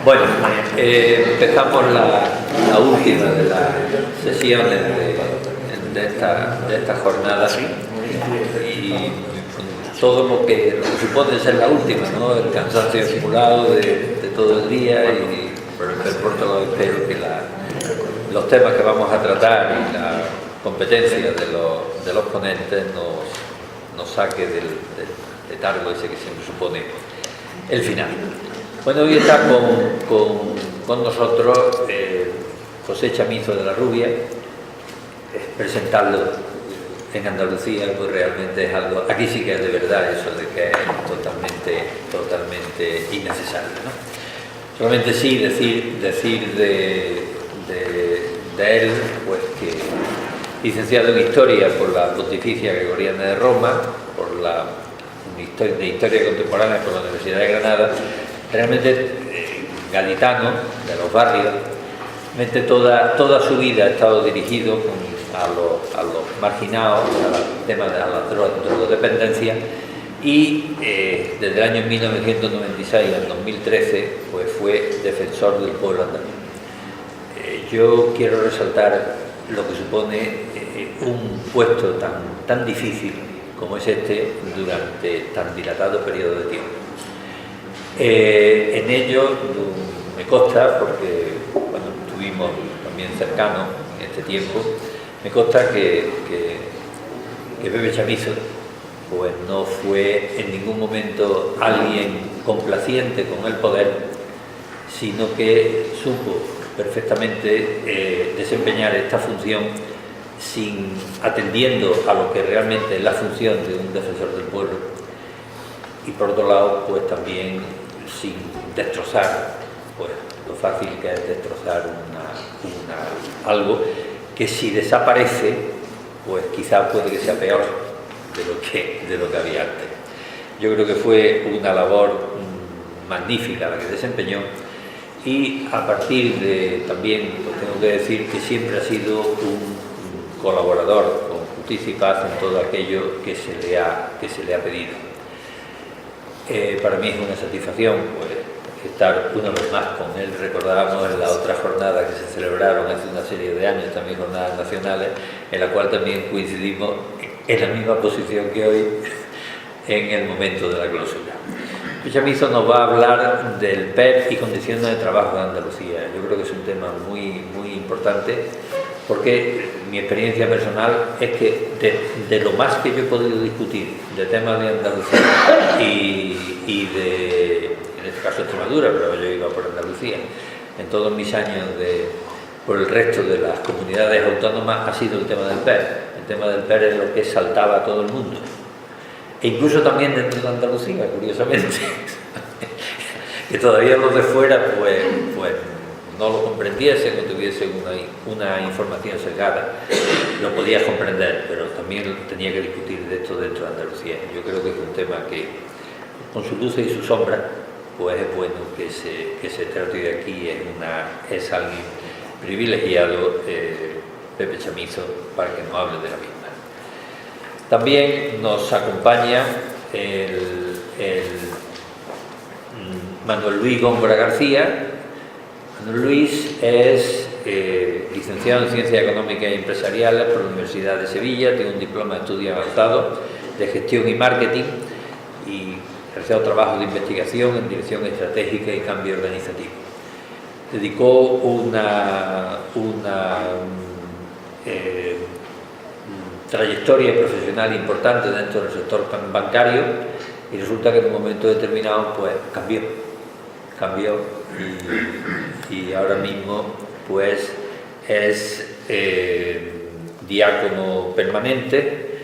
Bueno, empezamos la última de las sesiones de esta jornada y todo lo que supone ser la última, ¿no? El cansancio acumulado de todo el día y por otro lado espero que los temas que vamos a tratar y la competencia de los ponentes nos saque del letargo ese que siempre supone el final. Bueno, hoy está con nosotros José Chamizo de la Rubia. Presentarlo en Andalucía pues realmente es algo, aquí sí que es de verdad eso de que es totalmente innecesario, ¿no? Solamente sí decir de él pues que licenciado en Historia por la Pontificia Gregoriana de Roma, de Historia Contemporánea por la Universidad de Granada, realmente gaditano de los barrios, toda su vida ha estado dirigido a los marginados, al tema de la drogodependencia y desde el año 1996 al 2013 pues fue defensor del pueblo andaluz. Yo quiero resaltar lo que supone un puesto tan difícil como es este durante tan dilatado periodo de tiempo. En ello me consta, porque cuando estuvimos también cercanos en este tiempo, me consta que Pepe Chamizo pues no fue en ningún momento alguien complaciente con el poder, sino que supo perfectamente desempeñar esta función atendiendo a lo que realmente es la función de un defensor del pueblo y por otro lado pues también sin destrozar pues lo fácil que es destrozar algo que si desaparece pues quizá puede que sea peor de lo que había antes. Yo creo que fue una labor magnífica la que desempeñó y a partir de también pues tengo que decir que siempre ha sido un colaborador con Justicia y Paz en todo aquello que se le ha pedido. Para mí es una satisfacción pues, estar una vez más con él. Recordábamos en la otra jornada que se celebraron hace una serie de años, también jornadas nacionales, en la cual también coincidimos en la misma posición que hoy en el momento de la clausura. Chamizo nos va a hablar del PEP y condiciones de trabajo de Andalucía. Yo creo que es un tema muy importante porque mi experiencia personal es que de lo más que yo he podido discutir de temas de Andalucía y de, en este caso Extremadura, pero yo iba por Andalucía, en todos mis años por el resto de las comunidades autónomas ha sido el tema del PER. El tema del PER es lo que saltaba a todo el mundo. E incluso también dentro de Andalucía, curiosamente, que todavía los de fuera pues no lo comprendiesen o tuviesen una información sesgada, lo podías comprender, pero también tenía que discutir de esto dentro de Andalucía. Yo creo que es un tema que, con su luz y su sombra, pues es bueno que se trate de aquí, es alguien privilegiado, Pepe Chamizo, para que nos hable de la misma. También nos acompaña el Manuel Luis Góngora García. Manuel Luis es licenciado en Ciencias Económicas y Empresariales por la Universidad de Sevilla, tiene un diploma de estudios avanzados de Gestión y Marketing y ha realizado trabajos de investigación en Dirección Estratégica y Cambio Organizativo. Dedicó una trayectoria profesional importante dentro del sector bancario y resulta que en un momento determinado pues cambió y ahora mismo pues es diácono permanente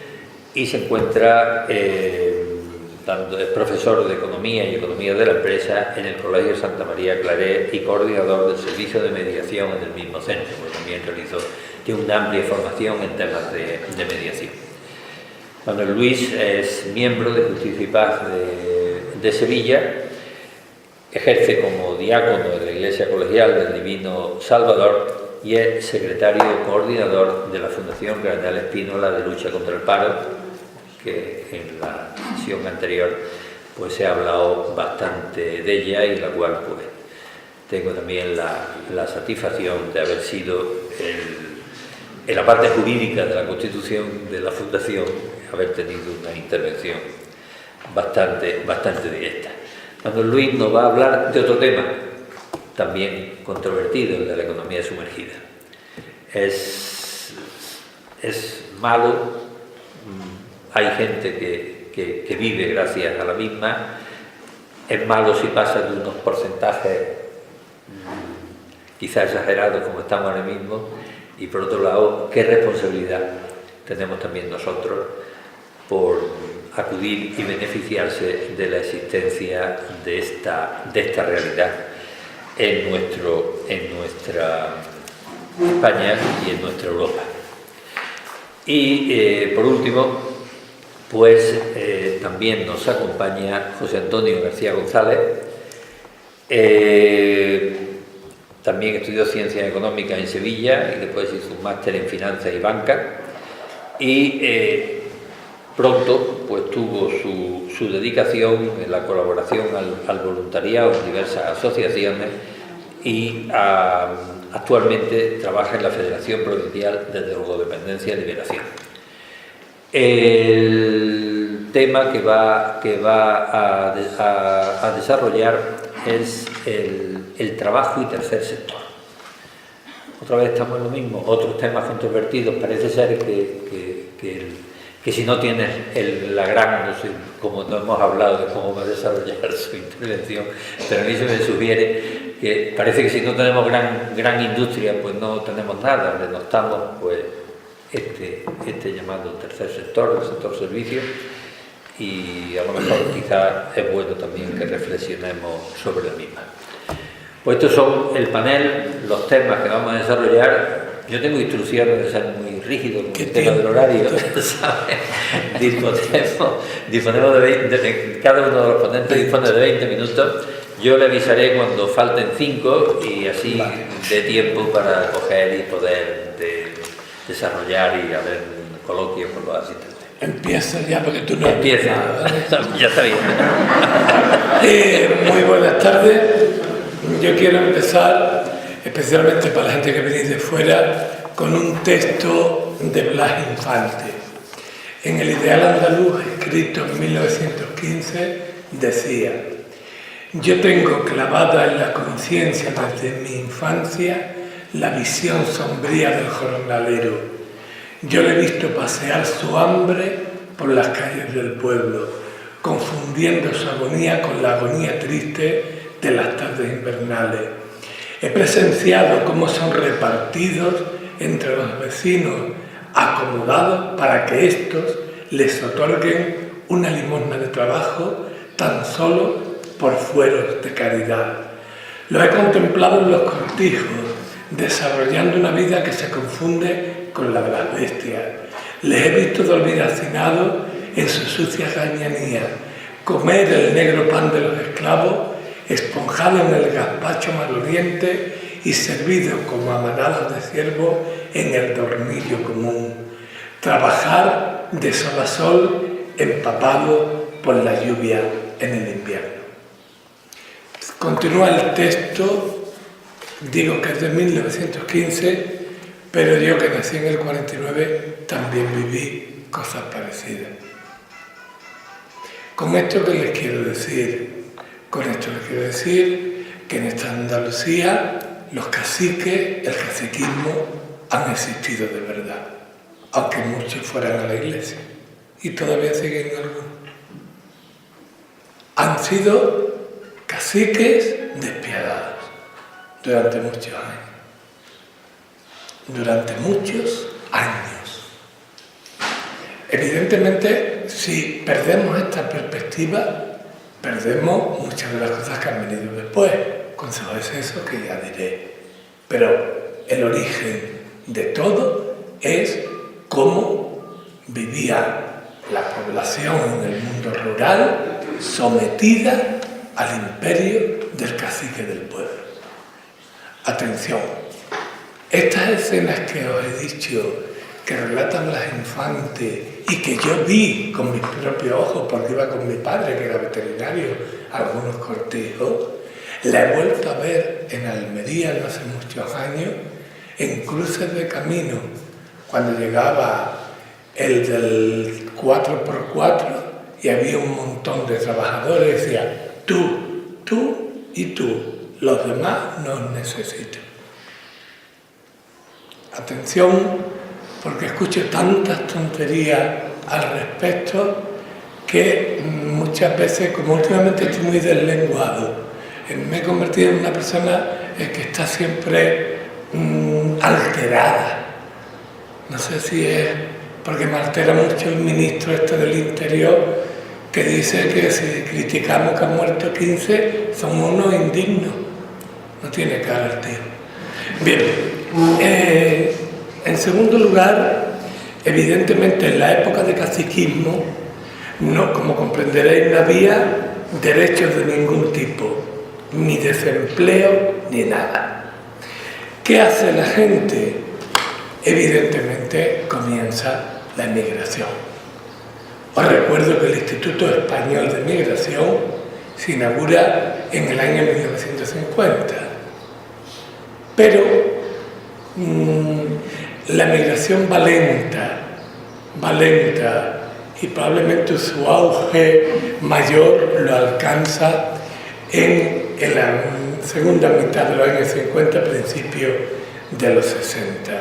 y se encuentra es profesor de Economía y Economía de la Empresa en el Colegio Santa María Claret y coordinador del servicio de mediación en el mismo centro, pues también tiene una amplia formación en temas de mediación. Manuel Luis es miembro de Justicia y Paz de Sevilla, ejerce como diácono de la Iglesia Colegial del Divino Salvador y es secretario coordinador de la Fundación Cardenal Espínola de Lucha contra el Paro, que en la sesión anterior pues se ha hablado bastante de ella y la cual pues tengo también la satisfacción de haber sido en la parte jurídica de la Constitución de la Fundación, haber tenido una intervención bastante directa. Manuel Luis nos va a hablar de otro tema, también controvertido, el de la economía sumergida. Es malo, hay gente que vive gracias a la misma, es malo si pasa de unos porcentajes quizá exagerados como estamos ahora mismo, y por otro lado, qué responsabilidad tenemos también nosotros por acudir y beneficiarse de la existencia de esta realidad en nuestra España y en nuestra Europa. Y por último, pues también nos acompaña José Antonio García González. También estudió Ciencias Económicas en Sevilla y después hizo un máster en Finanzas y Banca. Y pronto pues tuvo su dedicación en la colaboración al voluntariado en diversas asociaciones y actualmente trabaja en la Federación Provincial de Drogodependencia y Liberación. El tema que va a desarrollar es el trabajo y tercer sector. Otra vez estamos en lo mismo, otros temas controvertidos. Parece ser que si no tienes la gran, no sé, como no hemos hablado de cómo va a desarrollar su intervención, pero a mí se me sugiere que parece que si no tenemos gran industria, pues no tenemos nada, denostamos pues este llamado tercer sector, el sector servicios, y a lo mejor quizás es bueno también que reflexionemos sobre la misma. Pues estos son el panel, los temas que vamos a desarrollar. Yo tengo instrucciones de ser muy rígido con el tema del horario, ¿sabes? Disponemos de cada uno de los ponentes dispone de 20 minutos. Yo le avisaré cuando falten 5 y así dé tiempo para coger y poder desarrollar y haber un coloquio con los asistentes. Empieza ya porque tú no... Empieza, ya está bien. Muy buenas tardes. Yo quiero empezar, especialmente para la gente que viene de fuera, con un texto de Blas Infante. En el Ideal Andaluz, escrito en 1915, decía: yo tengo clavada en la conciencia desde mi infancia la visión sombría del jornalero. Yo le he visto pasear su hambre por las calles del pueblo, confundiendo su agonía con la agonía triste de las tardes invernales. He presenciado cómo son repartidos entre los vecinos acomodados para que éstos les otorguen una limosna de trabajo tan solo por fueros de caridad. Lo he contemplado en los cortijos, desarrollando una vida que se confunde con la de las bestias. Les he visto dormir hacinados en sus sucias gañanías, comer el negro pan de los esclavos, esponjado en el gazpacho maloliente y servido como a manadas de ciervos en el dormillo común. Trabajar de sol a sol, empapado por la lluvia en el invierno. Continúa el texto, digo que es de 1915, pero yo que nací en el 49 también viví cosas parecidas. Con esto que les quiero decir, que en esta Andalucía los caciques, el caciquismo, han existido de verdad, aunque muchos fueran a la iglesia, y todavía siguen algunos. Han sido caciques despiadados durante muchos años. Evidentemente, si perdemos esta perspectiva, perdemos muchas de las cosas que han venido después, consecuencias eso que ya diré. Pero el origen de todo es cómo vivía la población en el mundo rural sometida al imperio del cacique del pueblo. Atención, estas escenas que os he dicho, que relatan Blas Infante y que yo vi con mis propios ojos porque iba con mi padre, que era veterinario, a algunos cortijos, La he vuelto a ver en Almería no hace muchos años, en cruces de camino, cuando llegaba el del 4x4 y había un montón de trabajadores, decía, tú y tú, los demás nos necesitan. Atención, porque escucho tantas tonterías al respecto que muchas veces, como últimamente estoy muy deslenguado, me he convertido en una persona que está siempre alterada. No sé si es porque me altera mucho el ministro del Interior, que dice que si criticamos que han muerto 15, son unos indignos. No tiene cara el tío. Bien, en segundo lugar, evidentemente en la época de caciquismo, no, como comprenderéis, no había derechos de ningún tipo, ni desempleo, ni nada. ¿Qué hace la gente? Evidentemente comienza la emigración. Os recuerdo que el Instituto Español de Migración se inaugura en el año 1950. Pero la migración va lenta, y probablemente su auge mayor lo alcanza en la segunda mitad de los años 50, principios de los 60.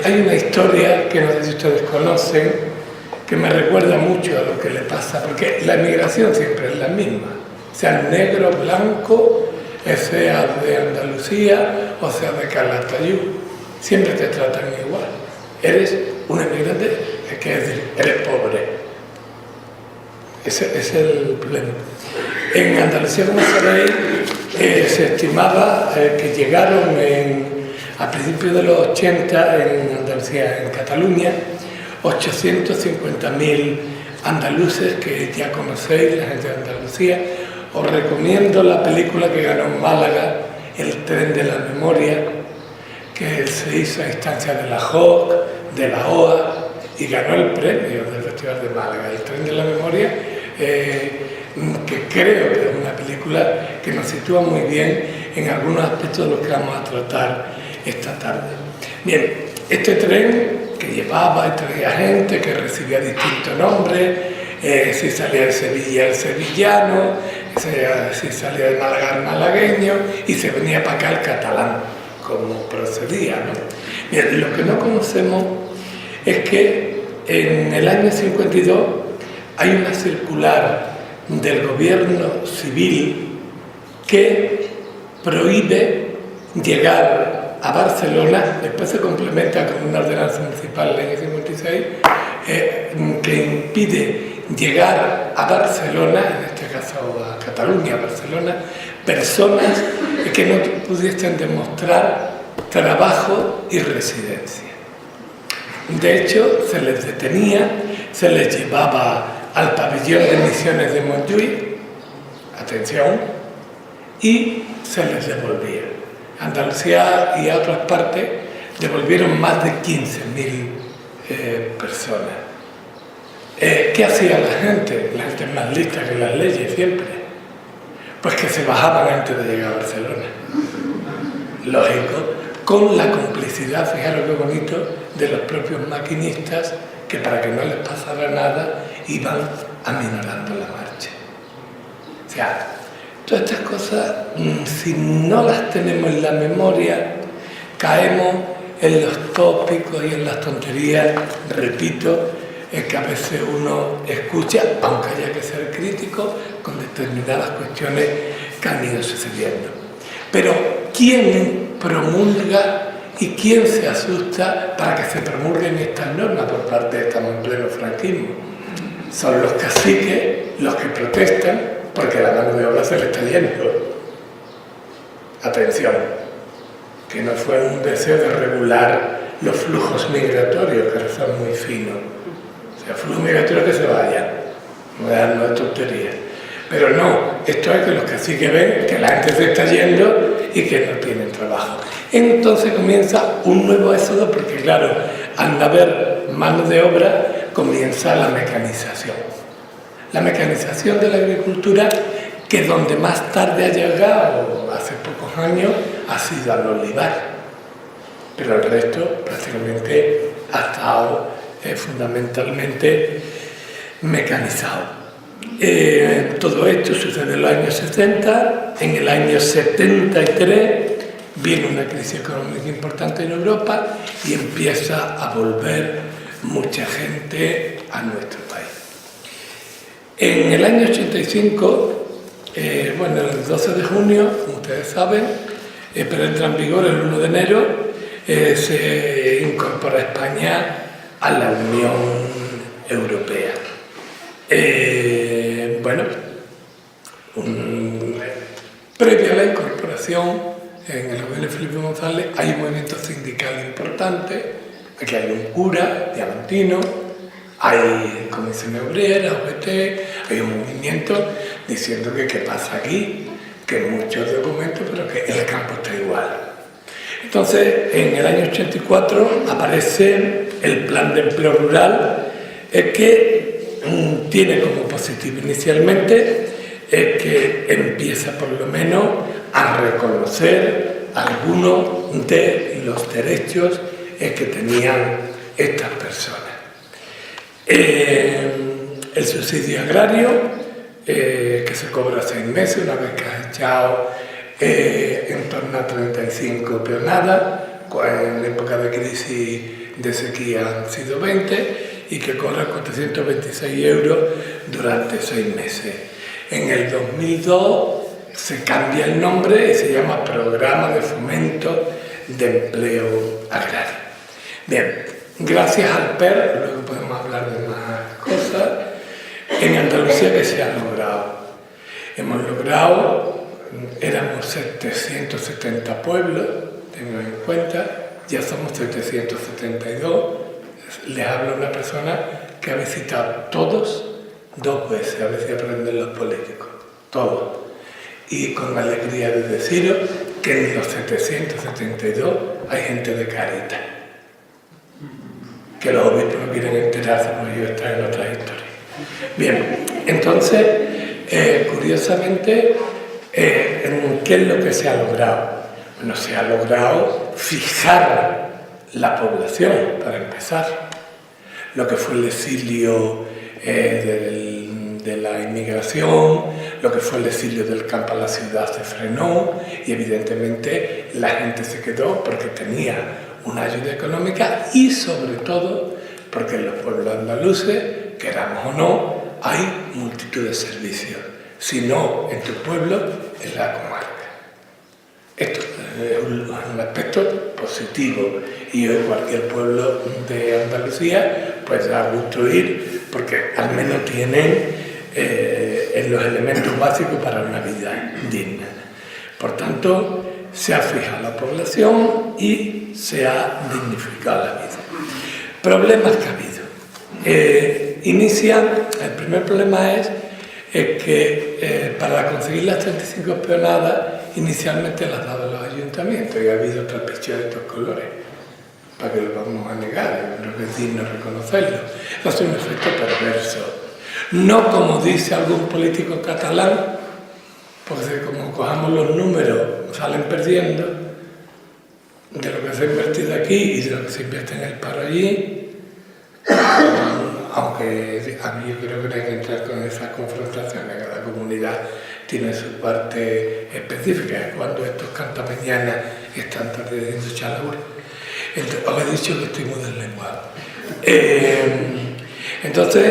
Hay una historia que no sé si ustedes conocen, que me recuerda mucho a lo que le pasa, porque la emigración siempre es la misma, sea negro, blanco, sea de Andalucía o sea de Calatayud, siempre te tratan igual. Eres un emigrante, es decir, eres pobre. Ese es el problema. En Andalucía, como sabéis, se estimaba que llegaron a principios de los 80 en Andalucía, en Cataluña, 850.000 andaluces que ya conocéis, la gente de Andalucía. Os recomiendo la película que ganó en Málaga, El tren de la memoria, que se hizo a instancia de la JOC, de la OA, y ganó el premio del Festival de Málaga. El tren de la memoria, que creo que es una película que nos sitúa muy bien en algunos aspectos de los que vamos a tratar esta tarde. Bien, este tren que llevaba y traía gente, que recibía distintos nombres, si salía de Sevilla el sevillano, si salía de Málaga el malagueño, y se venía para acá el catalán, como procedía, ¿no? Bien, lo que no conocemos es que en el año 52 hay una circular del gobierno civil que prohíbe llegar a Barcelona, después se complementa con una ordenanza municipal en el año 56, que impide llegar a Barcelona, en este caso a Cataluña, a Barcelona, personas que no pudiesen demostrar trabajo y residencia. De hecho, se les detenía, se les llevaba al pabellón de misiones de Montjuïc, atención, y se les devolvía. Andalucía y a otras partes devolvieron más de 15.000 personas. ¿Qué hacía la gente? La gente más lista que las leyes siempre. Pues que se bajaban antes de llegar a Barcelona. Lógico, con la complicidad, fijaros qué bonito, de los propios maquinistas, que para que no les pasara nada iban aminorando la marcha. O sea, todas estas cosas, si no las tenemos en la memoria, caemos en los tópicos y en las tonterías, repito, que a veces uno escucha, aunque haya que ser crítico, con determinadas cuestiones que han ido sucediendo. Pero, ¿quién promulga y quién se asusta para que se promulguen estas normas por parte de estamos en pleno franquismo? Son los caciques los que protestan porque la mano de obra se le está yendo. Atención, que no fue un deseo de regular los flujos migratorios, que son muy finos. O sea, flujos migratorios que se vayan, no es tontería. Pero no, esto es que los caciques ven que la gente se está yendo y que no tienen trabajo. Entonces comienza un nuevo éxodo porque, claro, al no haber mano de obra, comienza la mecanización. La mecanización de la agricultura, que que donde más tarde ha llegado, hace pocos años, ha sido al olivar, pero el resto prácticamente ha estado fundamentalmente mecanizado. Todo esto sucede en los años 60, en el año 73 viene una crisis económica importante en Europa y empieza a volver mucha gente a nuestro país. En el año 85, el 12 de junio, como ustedes saben, pero entra en vigor el 1 de enero, se incorpora España a la Unión Europea. Previo a la incorporación, en el gobierno de Felipe González hay un movimiento sindical importante. Aquí hay un cura diamantino, hay comisiones obreras, OGT, hay un movimiento diciendo que qué pasa aquí, que muchos documentos, pero que el campo está igual. Entonces, en el año 84 aparece el Plan de Empleo Rural, que tiene como positivo inicialmente que empieza por lo menos a reconocer algunos de los derechos que tenían estas personas. El subsidio agrario, que se cobra 6 meses, una vez que has echado en torno a 35 peonadas, en época de crisis de sequía han sido 20, y que cobra 426 euros durante 6 meses. En el 2002 se cambia el nombre y se llama Programa de Fomento de Empleo Agrario. Bien, gracias al PER, luego podemos hablar de más cosas, en Andalucía que se ha logrado. Hemos logrado, éramos 770 pueblos, tengo en cuenta, ya somos 772. Les habla una persona que ha visitado todos 2 veces, a veces aprenden los políticos, todos. Y con alegría de deciros que en los 772 hay gente de Cáritas, que los obispos no quieren enterarse porque ellos están en otras historias. Bien, entonces, curiosamente, ¿qué es lo que se ha logrado? Bueno, se ha logrado fijar la población, para empezar. Lo que fue el exilio de la inmigración, lo que fue el exilio del campo a la ciudad se frenó y evidentemente la gente se quedó porque tenía una ayuda económica y sobre todo porque en los pueblos andaluces, queramos o no, hay multitud de servicios. Si no en tu pueblo, en la comarca. Esto es un aspecto positivo y hoy cualquier pueblo de Andalucía pues da gusto ir porque al menos tienen los elementos básicos para una vida digna. Por tanto, se ha fijado la población y se ha dignificado la vida. Problemas que ha habido. El primer problema es que para conseguir las 35 peonadas inicialmente las daban los ayuntamientos y ha habido trapicheos de estos colores. ¿Para qué lo vamos a negar? Creo que es digno reconocerlo. Eso es un efecto perverso. No como dice algún político catalán, porque como cojamos los números salen perdiendo de lo que se ha invertido aquí y de lo que se invierte en el paro allí, aunque a mí yo creo que hay que entrar con esas confrontaciones. Cada comunidad tiene su parte específica. Cuando estos cantamañanas están diciendo chalabura. Os he dicho que estoy muy deslenguado. Entonces,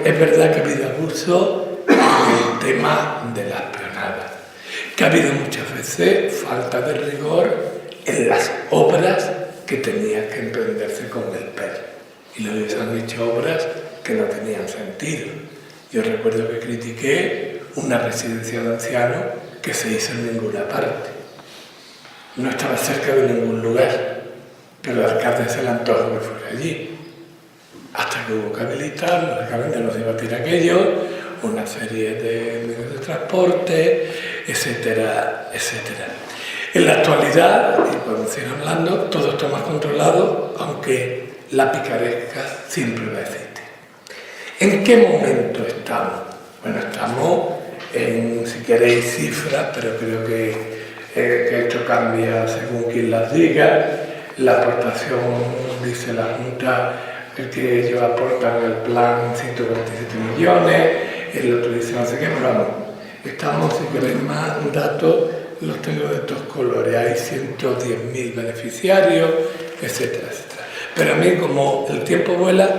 es verdad que ha habido abuso en el tema de las peonadas, que ha habido muchas veces falta de rigor en las obras que tenían que emprenderse con el PER. Y les han hecho obras que no tenían sentido. Yo recuerdo que critiqué una residencia de ancianos que se hizo en ninguna parte. No estaba cerca de ningún lugar, pero el alcalde se le antojó que fuera allí. Hasta que hubo que habilitar, lógicamente no se iba a tirar aquello, una serie de medios de transporte, etcétera, etcétera. En la actualidad, y podemos seguir hablando, todo está más controlado, aunque la picaresca siempre va a existir. ¿En qué momento estamos? Bueno, estamos en, si queréis, cifras, pero creo que esto cambia según quien las diga. La aportación, dice la Junta, que ellos aportan al plan 127 millones, el otro dice no sé qué, pero vamos, estamos, si queréis más datos, los tengo de estos colores, hay 110.000 beneficiarios, etcétera, etcétera. Pero a mí, como el tiempo vuela,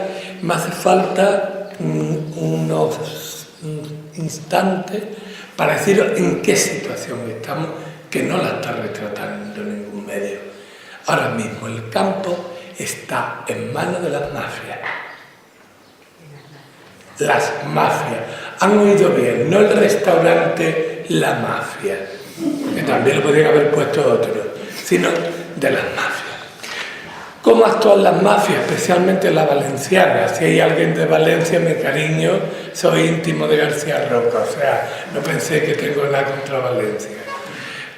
me hace falta unos instantes para deciros en qué situación estamos, que no la está retratando ningún medio. Ahora mismo el campo está en manos de las mafias. Las mafias. Han oído bien, no el restaurante, la mafia, que también lo podrían haber puesto otros, sino de las mafias. ¿Cómo actúan las mafias, especialmente la valenciana? Si hay alguien de Valencia, me cariño, soy íntimo de García Roca, o sea, no pensé que tengo nada contra Valencia.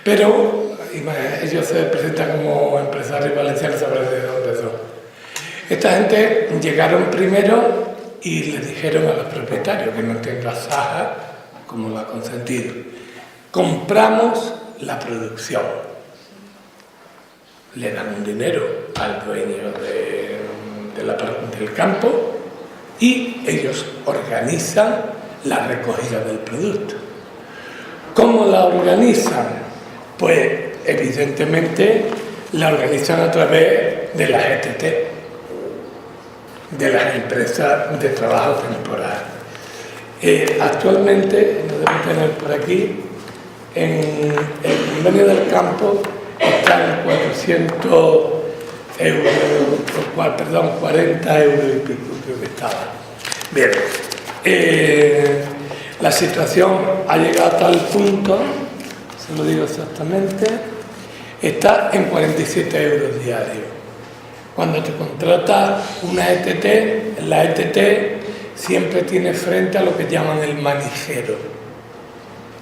Pero ellos se presentan como empresarios valencianos, sabrán de dónde son. Esta gente llegaron primero y le dijeron a los propietarios, que no tenga Saja como la ha consentido, compramos la producción. Le dan un dinero al dueño del campo y ellos organizan la recogida del producto. ¿Cómo la organizan? Pues evidentemente la organizan a través de las ETT, de las empresas de trabajo temporal. Actualmente, no debo tener por aquí, en el convenio del campo están 40 euros y pico, creo que estaba. Bien, la situación ha llegado a tal punto, se lo digo exactamente, está en 47 euros diarios. Cuando te contrata una ETT, la ETT siempre tiene frente a lo que llaman el manijero,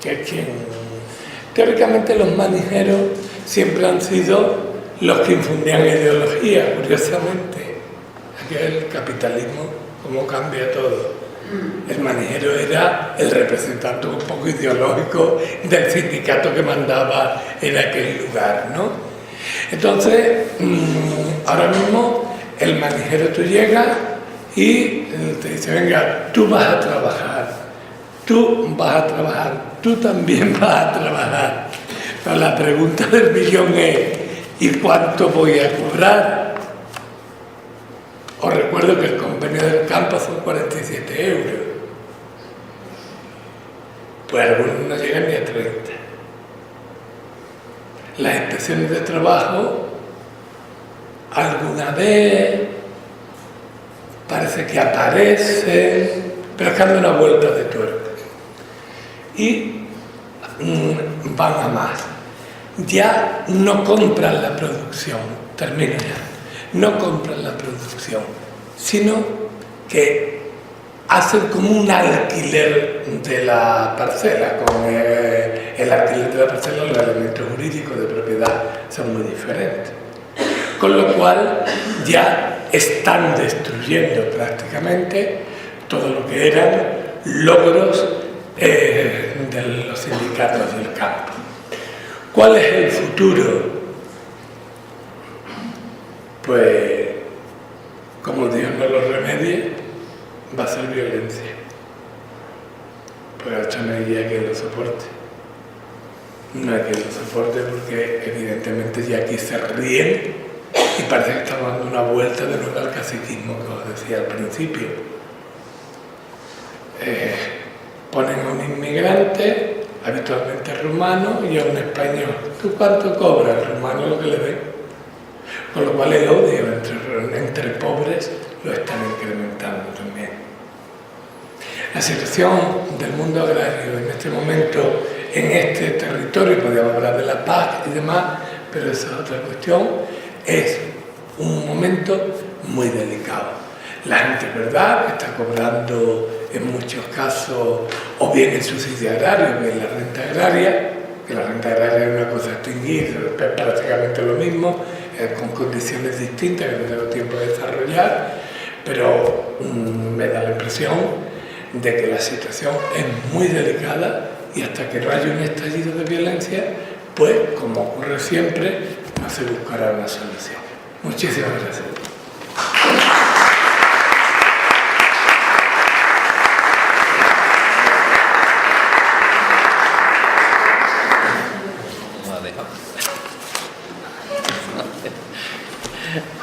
que es quien... Teóricamente los manijeros siempre han sido los que infundían ideología, curiosamente. Aquí es el capitalismo, cómo cambia todo. El manijero era el representante un poco ideológico del sindicato que mandaba en aquel lugar, ¿no? Entonces, ahora mismo el manijero tú llegas y te dice, venga, tú vas a trabajar, tú también vas a trabajar. Pero la pregunta del millón es, ¿y cuánto voy a cobrar? Os recuerdo que el convenio del campo son 47 euros. Pues algunos no llegan ni a 30. Las inspecciones de trabajo, alguna vez parece que aparecen, pero es que dan una vuelta de tuerca. Y van a más. Ya no compran la producción, termino ya, no compran la producción, sino que hacen como un alquiler de la parcela. Con el alquiler de la parcela, los elementos jurídicos de propiedad son muy diferentes. Con lo cual ya están destruyendo prácticamente todo lo que eran logros de los sindicatos del campo. ¿Cuál es el futuro? Pues, como Dios no lo remedie, va a ser violencia. Pues esto no hay quien lo soporte. No hay quien lo soporte porque evidentemente ya aquí se ríen y parece que estamos dando una vuelta de nuevo al caciquismo que os decía al principio. Ponen a un inmigrante, habitualmente rumano, y a un español. ¿Tú cuánto cobras? El rumano lo que le dé. Con lo cual el odio entre pobres lo están incrementando también. La situación del mundo agrario en este momento, en este territorio, podríamos hablar de la paz y demás, pero esa es otra cuestión, es un momento muy delicado. La gente, ¿verdad?, está cobrando en muchos casos o bien el subsidio agrario, bien la renta agraria, que la renta agraria es una cosa a extinguir, es prácticamente lo mismo, con condiciones distintas que no tengo tiempo de desarrollar, pero me da la impresión de que la situación es muy delicada y hasta que no haya un estallido de violencia, pues, como ocurre siempre, no se buscará una solución. Muchísimas gracias.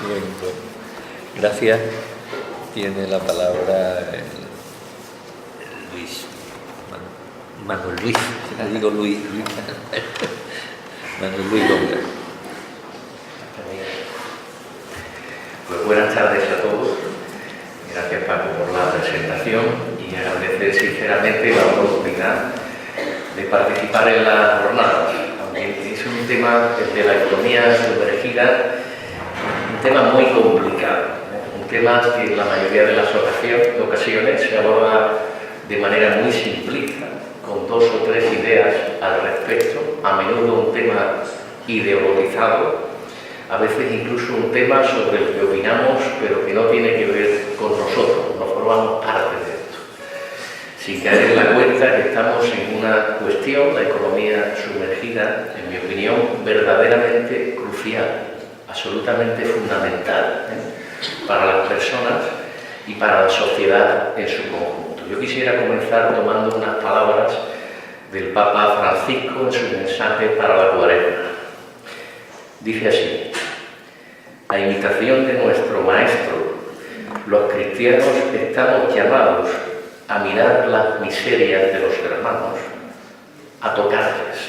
Bien, pues, gracias. Tiene la palabra Luis. Manuel Luis. Si digo Luis. Manuel Luis Longa. Pues buenas tardes a todos. Gracias, Paco, por la presentación y agradecer sinceramente la oportunidad de participar en la jornada. Aunque es un tema de la economía sumergida, un tema muy complicado, un tema que en la mayoría de las ocasiones se aborda de manera muy simplista, con 2 o 3 ideas al respecto, a menudo un tema ideologizado, a veces incluso un tema sobre el que opinamos, pero que no tiene que ver con nosotros, no formamos parte de esto. Sin caer en la cuenta que estamos en una cuestión, la economía sumergida, en mi opinión, verdaderamente crucial, absolutamente fundamental para las personas y para la sociedad en su conjunto. Yo quisiera comenzar tomando unas palabras del Papa Francisco en su mensaje para la Cuaresma. Dice así: a imitación de nuestro Maestro, los cristianos estamos llamados a mirar las miserias de los hermanos, a tocarles,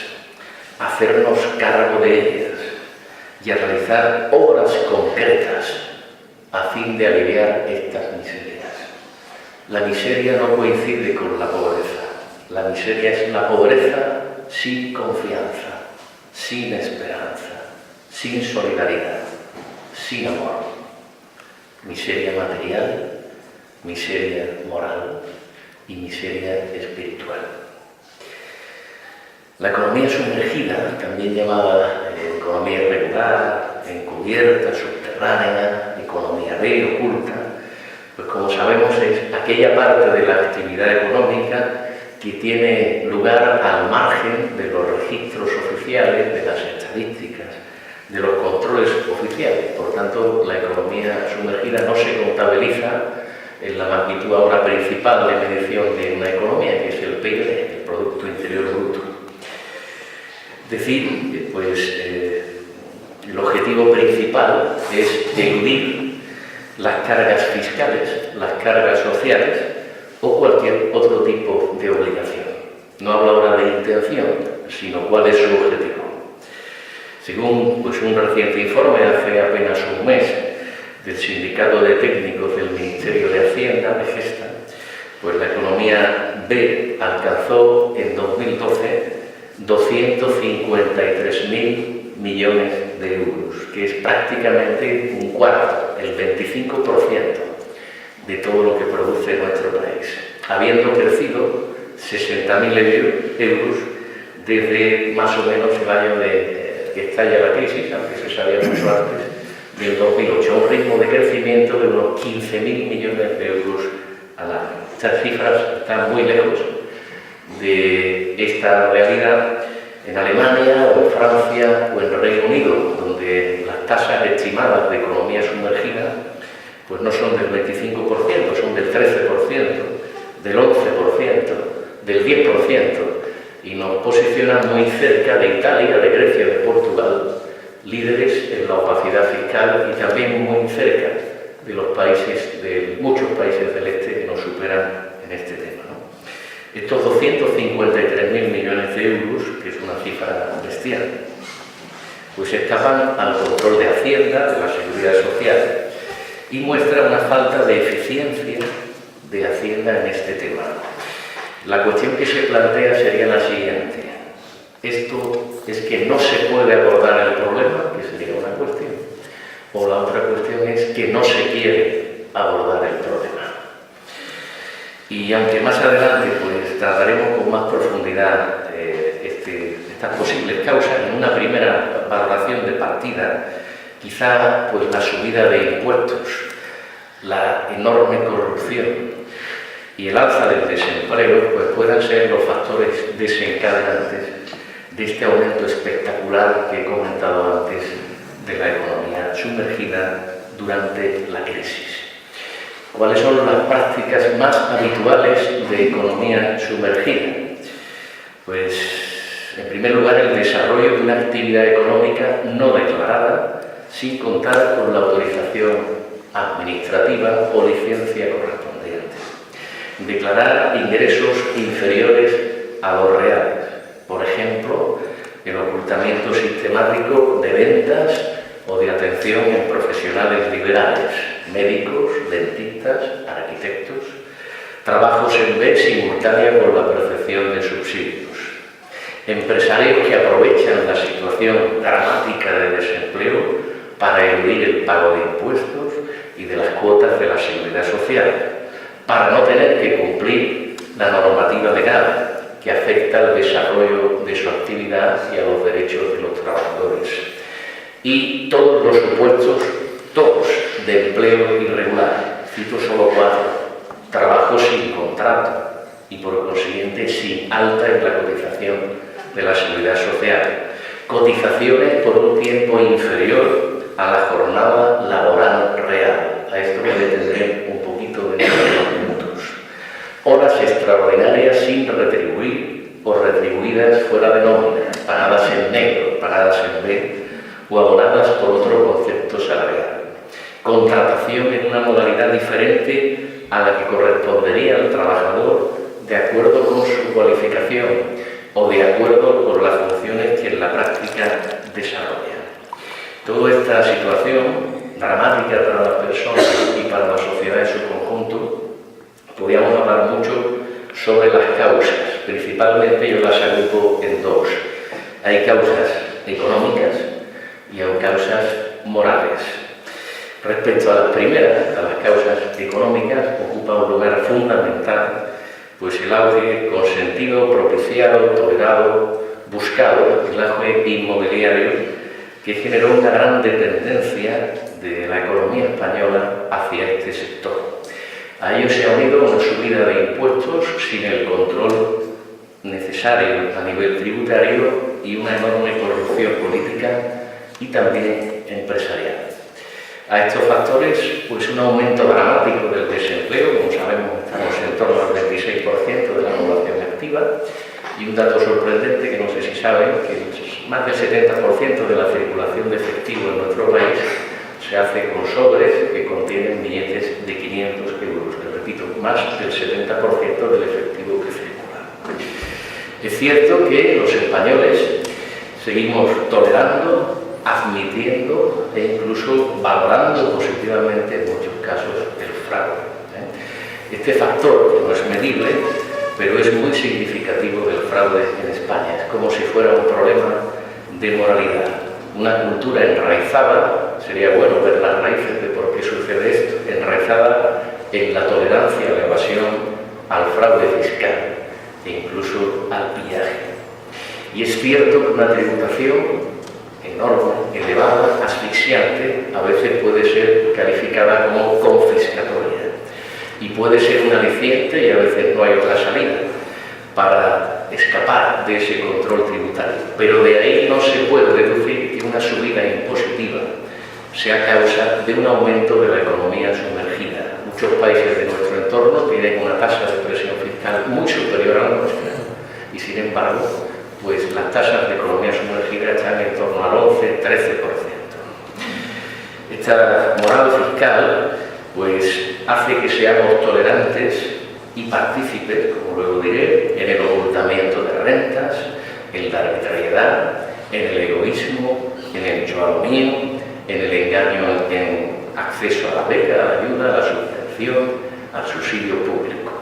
a hacernos cargo de ellas y a realizar obras concretas a fin de aliviar estas miserias. La miseria no coincide con la pobreza. La miseria es la pobreza sin confianza, sin esperanza, sin solidaridad, sin amor. Miseria material, miseria moral y miseria espiritual. La economía sumergida, también llamada economía irregular, encubierta, subterránea, economía B, oculta, pues como sabemos es aquella parte de la actividad económica que tiene lugar al margen de los registros oficiales, de las estadísticas, de los controles oficiales. Por tanto, la economía sumergida no se contabiliza en la magnitud ahora principal de medición de una economía, que es el PIB, el Producto Interior Bruto. Decir, pues, el objetivo principal es eludir las cargas fiscales, las cargas sociales o cualquier otro tipo de obligación. No hablo ahora de intención, sino cuál es su objetivo. Según pues, un reciente informe hace apenas un mes del Sindicato de Técnicos del Ministerio de Hacienda, de Gesta, pues la economía B alcanzó en 2012 253.000 millones de euros, que es prácticamente un cuarto, el 25% de todo lo que produce nuestro país, habiendo crecido 60.000 euros desde más o menos el año que estalla la crisis, aunque se sabía mucho antes, del 2008, un ritmo de crecimiento de unos 15.000 millones de euros al año. Estas cifras están muy lejos de esta realidad en Alemania o en Francia o en el Reino Unido, donde las tasas estimadas de economía sumergida pues no son del 25%, son del 13%, del 11%, del 10%, y nos posicionan muy cerca de Italia, de Grecia, de Portugal, líderes en la opacidad fiscal, y también muy cerca de los países, de muchos países del este que nos superan en este tema, ¿no? Estos 253.000 millones de euros, que es una cifra bestial, pues escapan al control de Hacienda, de la Seguridad Social, y muestra una falta de eficiencia de Hacienda en este tema. La cuestión que se plantea sería la siguiente: esto es que no se puede abordar el problema, que sería una cuestión, o la otra cuestión es que no se quiere abordar el problema. Y aunque más adelante pues trataremos con más profundidad estas posibles causas, en una primera valoración de partida, quizá pues la subida de impuestos, la enorme corrupción y el alza del desempleo pues puedan ser los factores desencadenantes de este aumento espectacular que he comentado antes de la economía sumergida durante la crisis. ¿Cuáles son las prácticas más habituales de economía sumergida? Pues, en primer lugar, el desarrollo de una actividad económica no declarada sin contar con la autorización administrativa o licencia correspondiente. Declarar ingresos inferiores a los reales. Por ejemplo, el ocultamiento sistemático de ventas o de atención en profesionales liberales, médicos, dentistas, arquitectos, trabajos en B simultánea con la percepción de subsidios, empresarios que aprovechan la situación dramática de desempleo para eludir el pago de impuestos y de las cuotas de la seguridad social, para no tener que cumplir la normativa legal que afecta al desarrollo de su actividad y a los derechos de los trabajadores. Y todos los supuestos, todos, de empleo irregular. Cito solo 4. Trabajo sin contrato y por consiguiente sin alta en la cotización de la seguridad social. Cotizaciones por un tiempo inferior a la jornada laboral real. A esto me detendré un poquito dentro de unos minutos. Horas extraordinarias sin retribuir o retribuidas fuera de nómina, pagadas en negro, pagadas en B o abonadas por otro concepto salarial. Contratación en una modalidad diferente a la que correspondería al trabajador de acuerdo con su cualificación o de acuerdo con las funciones que en la práctica desarrolla. Toda esta situación dramática para las personas y para la sociedad en su conjunto, podríamos hablar mucho sobre las causas. Principalmente yo las agrupo en 2. Hay causas económicas y hay causas morales. Respecto a las primeras, a las causas económicas, ocupa un lugar fundamental pues el auge consentido, propiciado, tolerado, buscado, el auge inmobiliario, que generó una gran dependencia de la economía española hacia este sector. A ello se ha unido una subida de impuestos sin el control necesario a nivel tributario y una enorme corrupción política y también empresarial. A estos factores, pues un aumento dramático del desempleo, como sabemos estamos en torno al 26% de la población activa, y un dato sorprendente que no sé si saben, que más del 70% de la circulación de efectivo en nuestro país se hace con sobres que contienen billetes de 500 euros. Les repito, más del 70% del efectivo que circula. Es cierto que los españoles seguimos tolerando, admitiendo e incluso valorando positivamente en muchos casos el fraude. Este factor, que no es medible, pero es muy significativo del fraude en España. Es como si fuera un problema de moralidad. Una cultura enraizada, sería bueno ver las raíces de por qué sucede esto, enraizada en la tolerancia a la evasión, al fraude fiscal e incluso al pillaje. Y es cierto que una tributación enorme, elevada, asfixiante, a veces puede ser calificada como confiscatoria y puede ser un aliciente y a veces no hay otra salida para escapar de ese control tributario. Pero de ahí no se puede deducir que una subida impositiva sea causa de un aumento de la economía sumergida. Muchos países de nuestro entorno tienen una tasa de presión fiscal muy superior a la nuestra y sin embargo pues las tasas de economía sumergida están en torno al 11-13%. Esta moral fiscal pues hace que seamos tolerantes y partícipes, como luego diré, en el ocultamiento de rentas, en la arbitrariedad, en el egoísmo, en el yo a lo mío, en el engaño en acceso a la beca, a la ayuda, a la subvención, al subsidio público.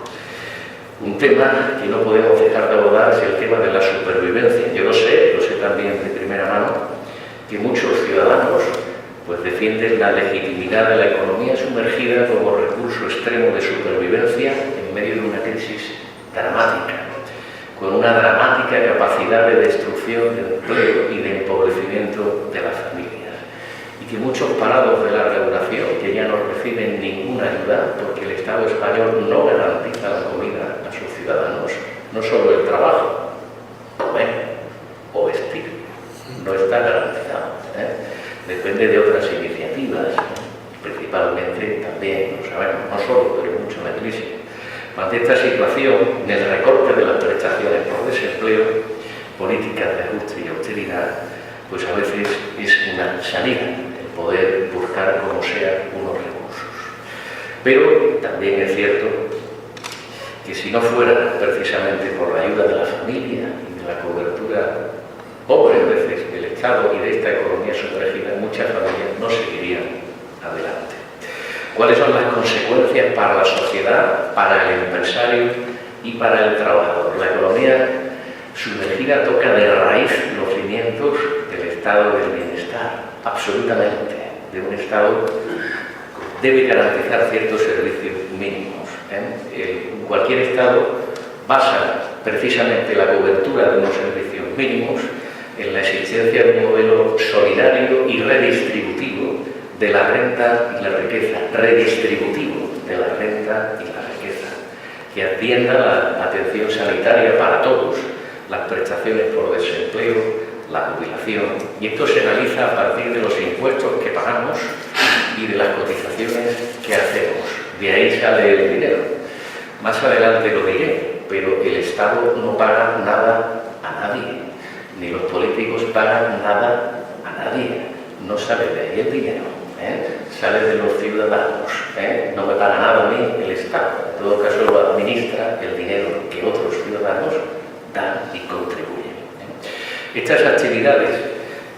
Un tema que no podemos dejar de abordar es el tema de la supervivencia. Yo lo sé también de primera mano, que muchos ciudadanos pues defienden la legitimidad de la economía sumergida como recurso extremo de supervivencia en medio de una crisis dramática, con una dramática capacidad de destrucción de empleo y de empobrecimiento de las familias. Y que muchos parados de larga duración, que ya no reciben ninguna ayuda porque el Estado español no garantiza la no solo el trabajo, comer o vestir, no está garantizado. Depende de otras iniciativas, principalmente también, lo sabemos, no solo, pero mucho en la crisis. Ante esta situación, en el recorte de las prestaciones por desempleo, políticas de ajuste y austeridad, pues a veces es una salida el poder buscar como sea unos recursos. Pero también es cierto que si no fuera precisamente por la ayuda de la familia y de la cobertura, pobres veces, del Estado y de esta economía sumergida, muchas familias no seguirían adelante. ¿Cuáles son las consecuencias para la sociedad, para el empresario y para el trabajador? La economía sumergida toca de raíz los cimientos del estado del bienestar, absolutamente, de un estado que debe garantizar ciertos servicios mínimos. Cualquier estado basa precisamente la cobertura de unos servicios mínimos en la existencia de un modelo solidario y redistributivo de la renta y la riqueza, redistributivo de la renta y la riqueza, que atienda la atención sanitaria para todos, las prestaciones por desempleo, la jubilación, y esto se realiza a partir de los impuestos que pagamos y de las cotizaciones que hacemos. De ahí sale el dinero. Más adelante lo diré, pero el Estado no paga nada a nadie, ni los políticos pagan nada a nadie. No sale de ahí el dinero, sale de los ciudadanos. No me paga nada a mí el Estado. En todo caso lo administra el dinero que otros ciudadanos dan y contribuyen. Estas actividades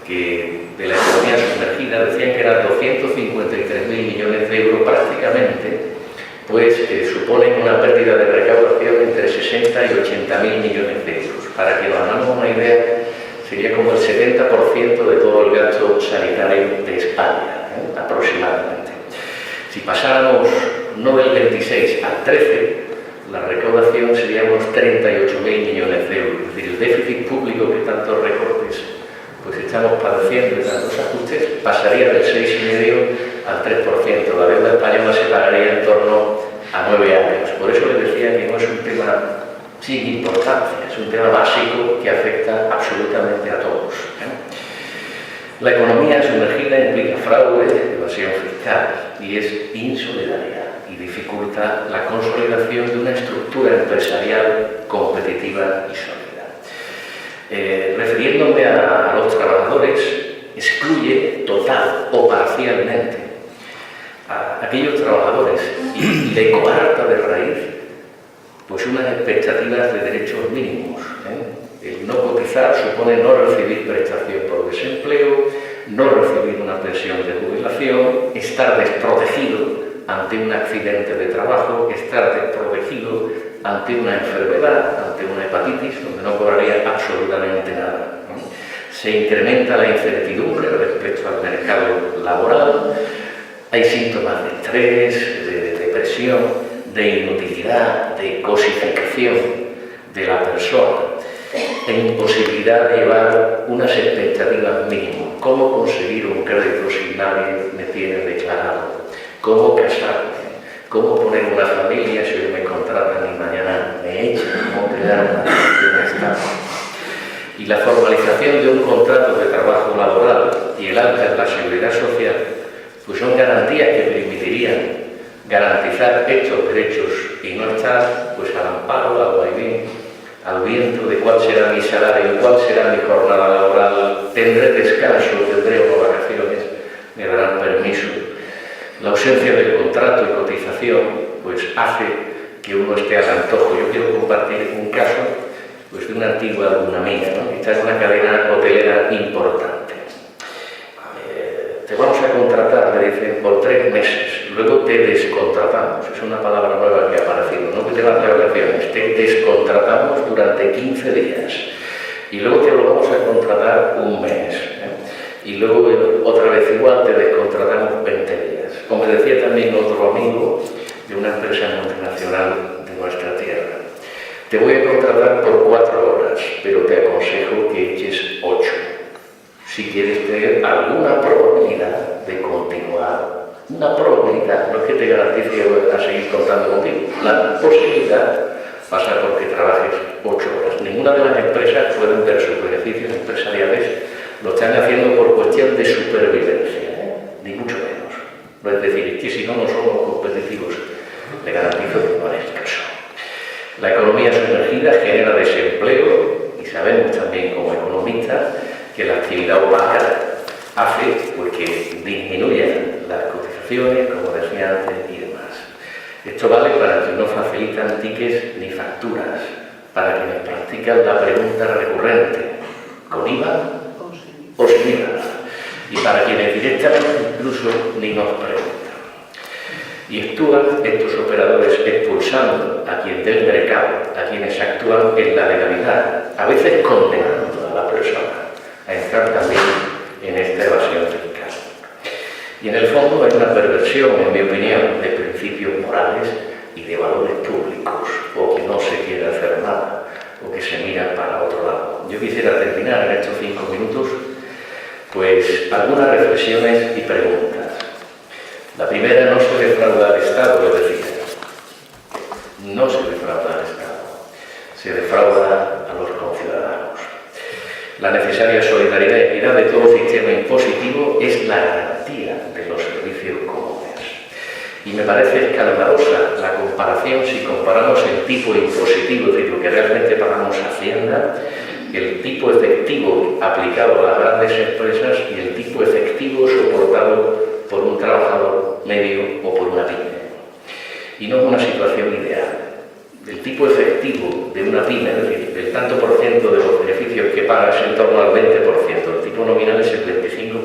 que de la economía sumergida decían que eran 253.000 millones de euros prácticamente, pues suponen una pérdida de recaudación entre 60 y 80.000 millones de euros. Para que nos hagamos una idea, sería como el 70% de todo el gasto sanitario de España, aproximadamente. Si pasáramos no del 26 al 13, la recaudación sería unos 38.000 millones de euros. Es decir, el déficit público que tantos recortes pues estamos padeciendo de tantos ajustes pasaría del 6,5 al 3%. La deuda española se pagaría en torno a 9 años. Por eso les decía que no es un tema sin importancia, es un tema básico que afecta absolutamente a todos. La economía sumergida implica fraude, evasión fiscal y es insolidaria y dificulta la consolidación de una estructura empresarial competitiva y sólida. Refiriéndome a los trabajadores, excluye total o parcialmente a aquellos trabajadores y le coarta de raíz pues unas expectativas de derechos mínimos. El no cotizar supone no recibir prestación por desempleo, no recibir una pensión de jubilación, estar desprotegido ante un accidente de trabajo, estar desprotegido ante una enfermedad, ante una hepatitis, donde no cobraría absolutamente nada. Se incrementa la incertidumbre respecto al mercado laboral, hay síntomas de estrés, de depresión, de inutilidad, de cosificación de la persona, e imposibilidad de llevar unas expectativas mínimas. ¿Cómo conseguir un crédito si nadie me tiene declarado? ¿Cómo casarme? ¿Cómo poner una familia si hoy me contratan y mañana me echan? ¿Cómo crear una relación estable? Y la formalización de un contrato de trabajo laboral y el alta de la seguridad social pues son garantías que permitirían garantizar estos derechos y no estar pues al amparo, al vaivén, al viento de cuál será mi salario, cuál será mi jornada laboral, tendré descanso, tendré unas vacaciones, me darán permiso. La ausencia del contrato y cotización pues hace que uno esté al antojo. Yo quiero compartir un caso pues, de una antigua alumna mía, ¿no? Está en una cadena hotelera importante. Te vamos a contratar, me dicen, por 3 meses, luego te descontratamos. Es una palabra nueva que ha aparecido, no que te vas de vacaciones, te descontratamos durante 15 días y luego te lo vamos a contratar un mes. Y luego otra vez igual te descontratamos 20 días. Como decía también otro amigo de una empresa multinacional de nuestra tierra, te voy a contratar por 4 horas, pero te aconsejo que eches 8. Si quieres tener alguna probabilidad de continuar, una probabilidad, no es que te garantice a seguir contando contigo, la posibilidad pasa porque trabajes 8 horas. Ninguna de las empresas pueden ver sus beneficios empresariales, lo están haciendo por cuestión de supervivencia, ni mucho menos. No es decir, que si no, no somos competitivos. Le garantizo que no es el caso. La economía sumergida genera desempleo y sabemos también como economistas que la actividad opaca hace pues, que disminuyan las cotizaciones, como decía antes, y demás. Esto vale para quienes no facilitan tickets ni facturas, para quienes practican la pregunta recurrente, ¿con IVA o sin IVA? Y para quienes directamente incluso ni nos preguntan. Y actúan estos operadores expulsando a quien del mercado, a quienes actúan en la legalidad, a veces condenando a la persona a entrar también en esta evasión fiscal. Y en el fondo hay una perversión, en mi opinión, de principios morales y de valores públicos, o que no se quiere hacer nada, o que se mira para otro lado. Yo quisiera terminar en estos 5 minutos, pues, algunas reflexiones y preguntas. La primera, no se defrauda al Estado, lo decía. No se defrauda al Estado, se defrauda a los conciudadanos. La necesaria solidaridad y equidad de todo sistema impositivo es la garantía de los servicios comunes. Y me parece escandalosa la comparación si comparamos el tipo impositivo, es decir, lo que realmente pagamos a Hacienda, el tipo efectivo aplicado a las grandes empresas y el tipo efectivo soportado por un trabajador medio o por una pyme. Y no es una situación ideal. El tipo efectivo de una pyme, es decir, del tanto por ciento de los beneficios que paga es en torno al 20%, el tipo nominal es el 25%.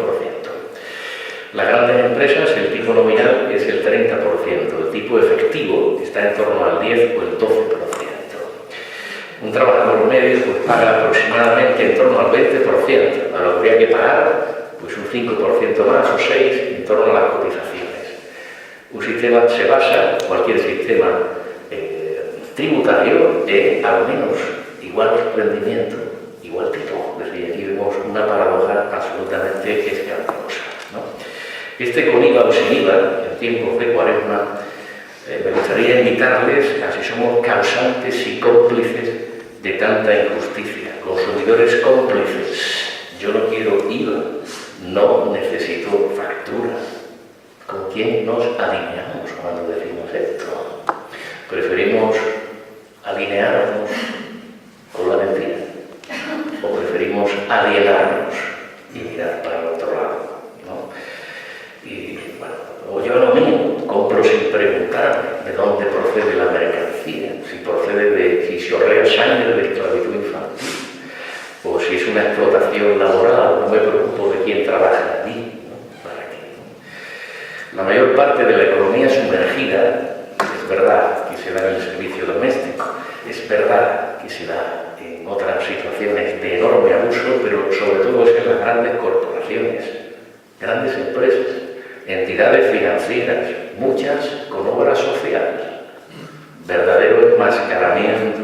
Las grandes empresas, el tipo nominal es el 30%, el tipo efectivo está en torno al 10 o el 12%. Un trabajador medio pues, paga aproximadamente en torno al 20%, a lo que habría que pagar pues un 5% más o 6% en torno a las cotizaciones. Un sistema se basa, cualquier sistema tributario, en al menos igual rendimiento, igual tipo. Es decir, aquí vemos una paradoja absolutamente escandalosa, ¿no? Este con IVA o sin IVA, en tiempos de Cuaresma, me gustaría invitarles a si somos causantes y cómplices de tanta injusticia, consumidores cómplices. Yo no quiero IVA, no necesito factura. ¿Con quién nos alineamos cuando decimos esto? ¿Preferimos alinearnos con la mentira? ¿O preferimos alienarnos y mirar para el otro lado? ¿No? Y bueno, o yo lo mismo, compro sin preguntar de dónde procede la mercancía, si procede de, si se chorrea sangre de esclavitud infantil, o si es una explotación laboral, no me preocupo de quién trabaja allí, ¿no? ¿Para qué? La mayor parte de la economía sumergida, es verdad que se da en el servicio doméstico, es verdad que se da en otras situaciones de enorme abuso, pero sobre todo es en las grandes corporaciones, grandes empresas, entidades financieras, muchas con obras sociales, verdadero enmascaramiento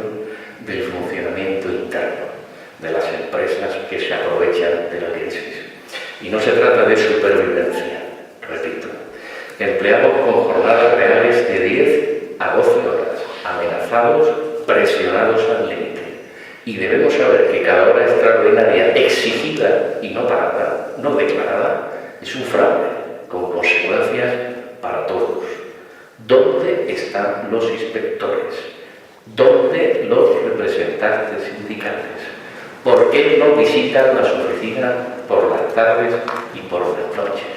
del funcionamiento interno de las empresas que se aprovechan de la crisis. Y no se trata de supervivencia, repito. Empleados con jornadas reales de 10 a 12 horas, amenazados, presionados al límite. Y debemos saber que cada hora extraordinaria exigida y no pagada, no declarada, es un fraude con consecuencias para todos. ¿Dónde están los inspectores? ¿Dónde los representantes sindicales? ¿Por qué no visitan las oficinas por las tardes y por las noches?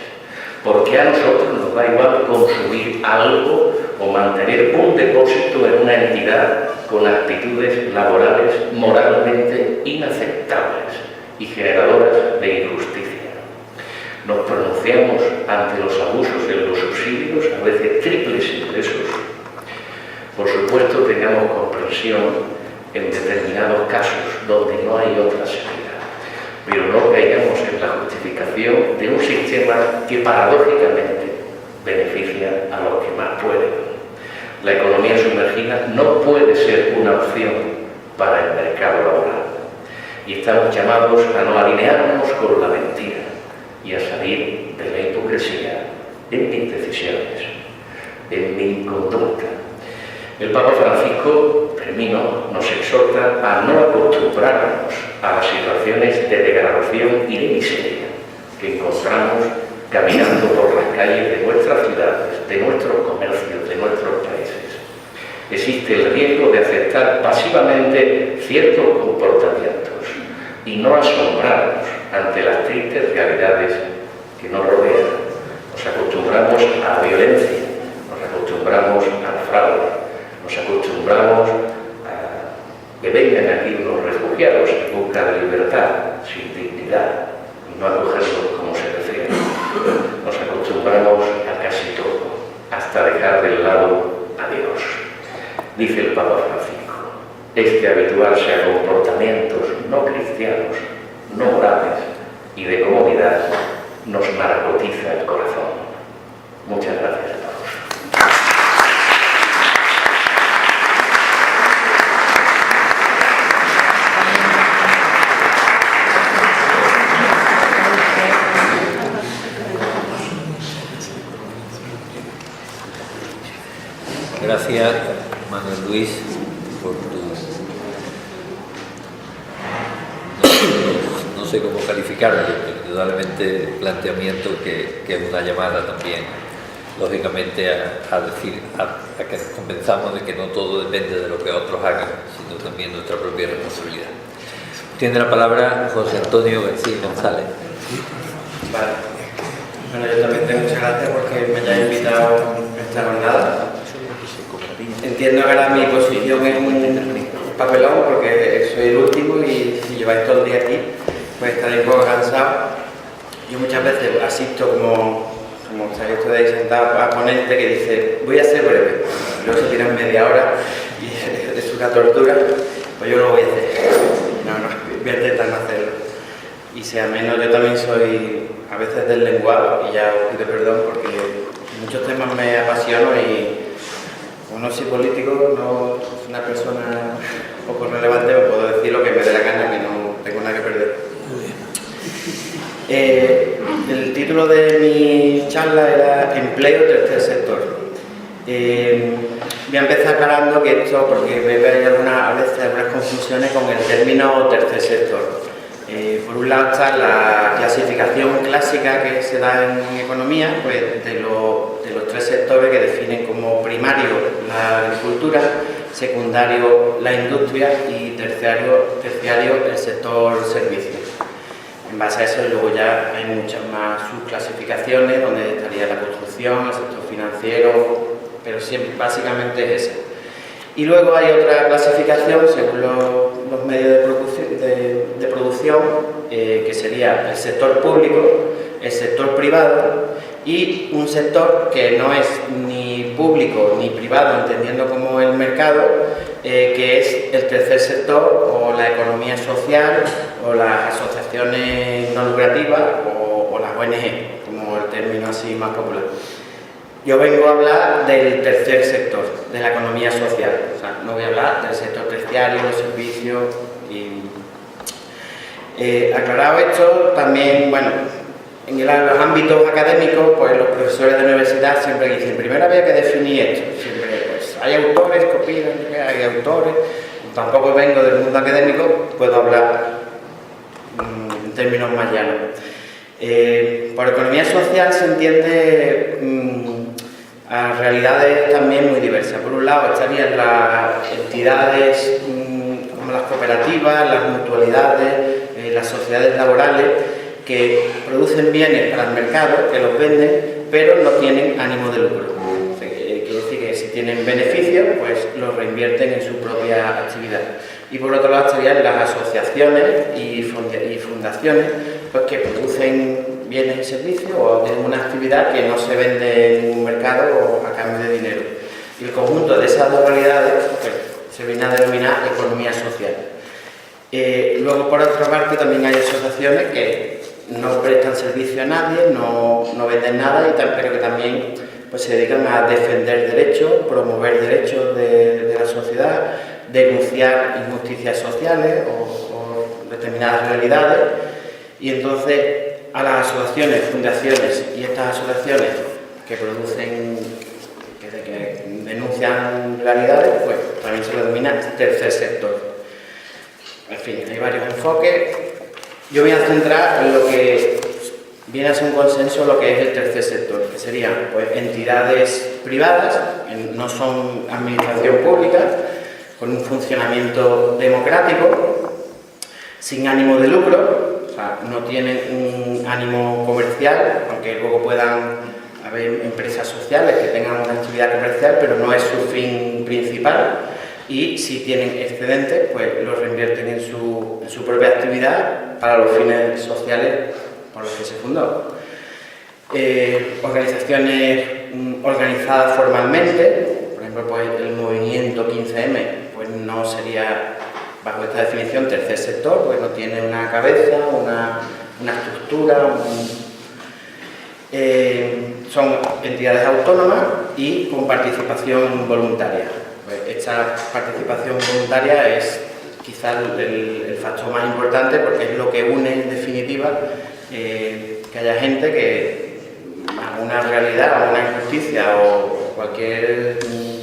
¿Por qué a nosotros nos da igual consumir algo o mantener un depósito en una entidad con actitudes laborales moralmente inaceptables y generadoras de injusticia? Nos pronunciamos ante los abusos de los subsidios, a veces triples ingresos. Por supuesto, tengamos comprensión en determinados casos donde no hay otra salida, pero no caigamos en la justificación de un sistema que paradójicamente beneficia a los que más pueden. La economía sumergida no puede ser una opción para el mercado laboral y estamos llamados a no alinearnos con la mentira y a salir de la hipocresía en mis decisiones, en mi conducta. El Papa Francisco termino, nos exhorta a no acostumbrarnos a las situaciones de degradación y de miseria que encontramos caminando por las calles de nuestras ciudades, de nuestros comercios, de nuestros países. Existe el riesgo de aceptar pasivamente ciertos comportamientos y no asombrarnos ante las tristes realidades que nos rodean. Nos acostumbramos a la violencia, nos acostumbramos al fraude, nos acostumbramos a que vengan aquí unos refugiados en busca de libertad, sin dignidad, y no acogerlos como se refiere. Nos acostumbramos a casi todo, hasta dejar de lado a Dios. Dice el Papa Francisco, habituarse a comportamientos no cristianos, no morales y de comodidad nos narcotiza el corazón. Muchas gracias a todos. Gracias, Manuel Luis, por tu, no sé cómo calificarlo, pero indudablemente planteamiento que es una llamada también, lógicamente, a decir, a que nos convenzamos de que no todo depende de lo que otros hagan, sino también nuestra propia responsabilidad. Tiene la palabra José Antonio García González. Vale. Bueno, yo también tengo muchas gracias porque me hayáis invitado a esta jornada. Entiendo que ahora mi posición es un papelón porque soy el último y si lleváis todo el día aquí, pues estaréis un poco cansado. Yo muchas veces asisto como estáis ustedes sentados a ponente que dice, voy a ser breve, luego se tiran media hora y es una tortura, pues yo lo voy a hacer. No, voy a intentar no hacerlo. Y sea menos, yo también soy a veces del lenguaje y ya os pido perdón porque muchos temas me apasionan y como no soy político, no soy una persona poco relevante, me puedo decir lo que me dé la gana, que no tengo nada que perder. El título de mi charla era Empleo tercer sector. Voy a empezar aclarando que esto, porque veo a veces algunas confusiones con el término tercer sector. Por un lado está la clasificación clásica que se da en economía, pues de los tres sectores que definen como primario la agricultura, secundario la industria y terciario el sector servicios. En base a eso luego ya hay muchas más subclasificaciones donde estaría la construcción, el sector financiero, pero siempre básicamente es esa. Y luego hay otra clasificación según los medios de producción, que sería el sector público, el sector privado y un sector que no es ni público ni privado, entendiendo como el mercado, que es el tercer sector o la economía social o las asociaciones no lucrativas o las ONG, como el término así más popular. Yo vengo a hablar del tercer sector, de la economía social. O sea, no voy a hablar del sector terciario, los servicios y... aclarado esto, también, bueno, en los ámbitos académicos, pues los profesores de universidad siempre dicen, primero había que definir esto. Siempre, pues, hay autores que opinan, hay autores. Tampoco vengo del mundo académico, puedo hablar en términos más llanos. Por economía social se entiende a realidades también muy diversas. Por un lado estarían las entidades como las cooperativas, las mutualidades, las sociedades laborales que producen bienes para el mercado, que los venden, pero no tienen ánimo de lucro. Quiere decir que si tienen beneficios, pues los reinvierten en su propia actividad. Y por otro lado estarían las asociaciones y fundaciones pues, que producen bienes y servicios o tienen una actividad que no se vende en un mercado o a cambio de dinero. Y el conjunto de esas dos realidades pues, se viene a denominar economía social. Luego, por otra parte, también hay asociaciones que no prestan servicio a nadie, no venden nada, pero que también pues, se dedican a defender derechos, promover derechos de la sociedad, denunciar injusticias sociales o determinadas realidades. Y entonces a las asociaciones, fundaciones y estas asociaciones que producen que denuncian realidades, pues también se lo denomina tercer sector. En fin, hay varios enfoques. Yo voy a centrar en lo que viene a ser un consenso, lo que es el tercer sector, que serían pues, entidades privadas, no son administración pública, con un funcionamiento democrático, sin ánimo de lucro, o sea, no tienen un ánimo comercial, aunque luego puedan haber empresas sociales que tengan una actividad comercial, pero no es su fin principal, y si tienen excedentes, pues los reinvierten en su propia actividad para los fines sociales por los que se fundó. Organizaciones organizadas formalmente, por ejemplo, pues el movimiento 15M, pues no sería bajo esta definición tercer sector, pues no tiene una cabeza, una estructura, son entidades autónomas y con participación voluntaria. Pues esta participación voluntaria es quizás el factor más importante porque es lo que une en definitiva que haya gente que a una realidad, a una injusticia o cualquier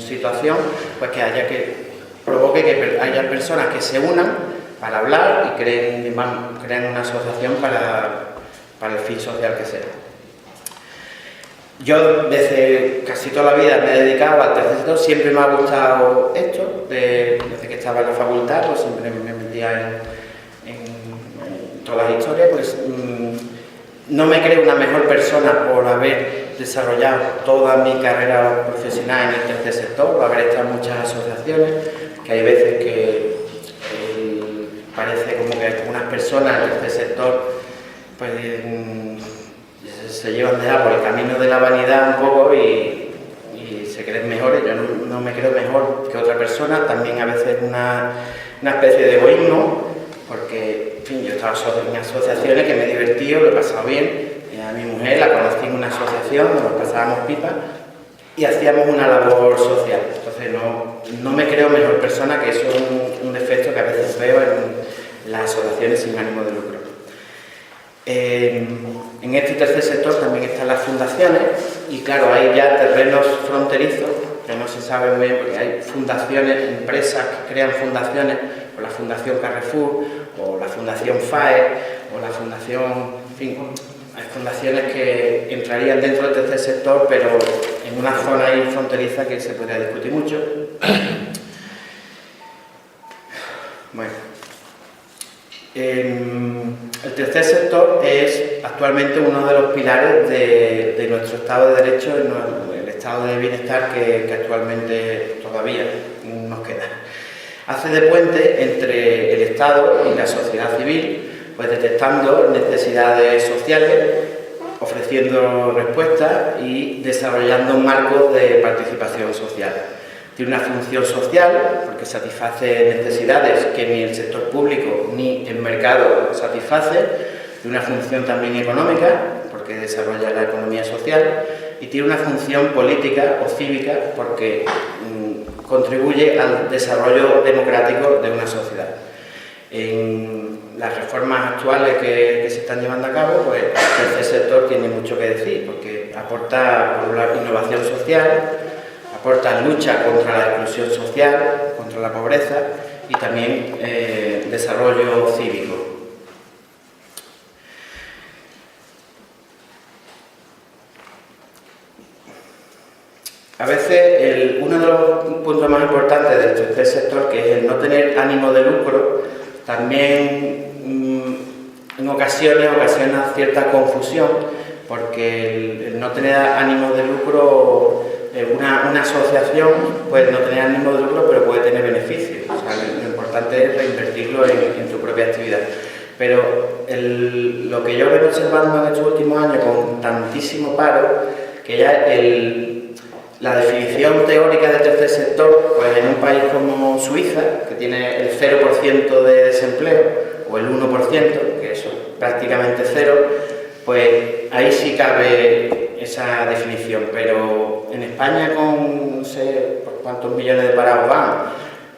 situación, pues que haya que provoque que haya personas que se unan para hablar y creen una asociación para el fin social que sea. Yo desde casi toda la vida me he dedicado al tercer sector, siempre me ha gustado esto, desde que estaba en la facultad, pues siempre me metía en todas las historias, pues no me creo una mejor persona por haber desarrollado toda mi carrera profesional en el tercer sector, por haber estado en muchas asociaciones, que hay veces que parece como que algunas personas del tercer sector pues se llevan por el camino de la vanidad un poco y se creen mejores. Yo no me creo mejor que otra persona, también a veces una especie de egoísmo, porque en fin, yo he estado en asociaciones que me he divertido, lo he pasado bien, a mi mujer la conocí en una asociación, nos pasábamos pipa y hacíamos una labor social. Entonces no me creo mejor persona, que eso es un defecto que a veces veo en las asociaciones sin ánimo de lucro. En este tercer sector también están las fundaciones y claro, hay ya terrenos fronterizos que no se sabe muy bien porque hay fundaciones, empresas que crean fundaciones, o la Fundación Carrefour, o la Fundación FAE, o la Fundación, en fin, hay fundaciones que entrarían dentro del tercer sector, pero en una zona ahí fronteriza que se podría discutir mucho. Bueno. El tercer sector es actualmente uno de los pilares de nuestro Estado de Derecho, el Estado de Bienestar que actualmente todavía nos queda. Hace de puente entre el Estado y la sociedad civil, pues detectando necesidades sociales, ofreciendo respuestas y desarrollando un marco de participación social. Tiene una función social porque satisface necesidades que ni el sector público ni el mercado satisface. Tiene una función también económica porque desarrolla la economía social y tiene una función política o cívica porque contribuye al desarrollo democrático de una sociedad. En las reformas actuales que se están llevando a cabo, pues el tercer sector tiene mucho que decir porque aporta por la innovación social, aporta lucha contra la exclusión social, contra la pobreza y también desarrollo cívico. A veces uno de los puntos más importantes del tercer sector, que es el no tener ánimo de lucro, también en ocasiones ocasiona cierta confusión, porque el no tener ánimo de lucro, una asociación puede no tener ánimo de lucro, pero puede tener beneficios. O sea, lo importante es reinvertirlo en tu propia actividad. Pero lo que yo vengo observando en estos últimos años con tantísimo paro, que ya la definición teórica del tercer sector, pues en un país como Suiza, que tiene el 0% de desempleo, o el 1%, que eso es prácticamente cero, pues ahí sí cabe esa definición. Pero en España, con no sé por cuántos millones de parados van,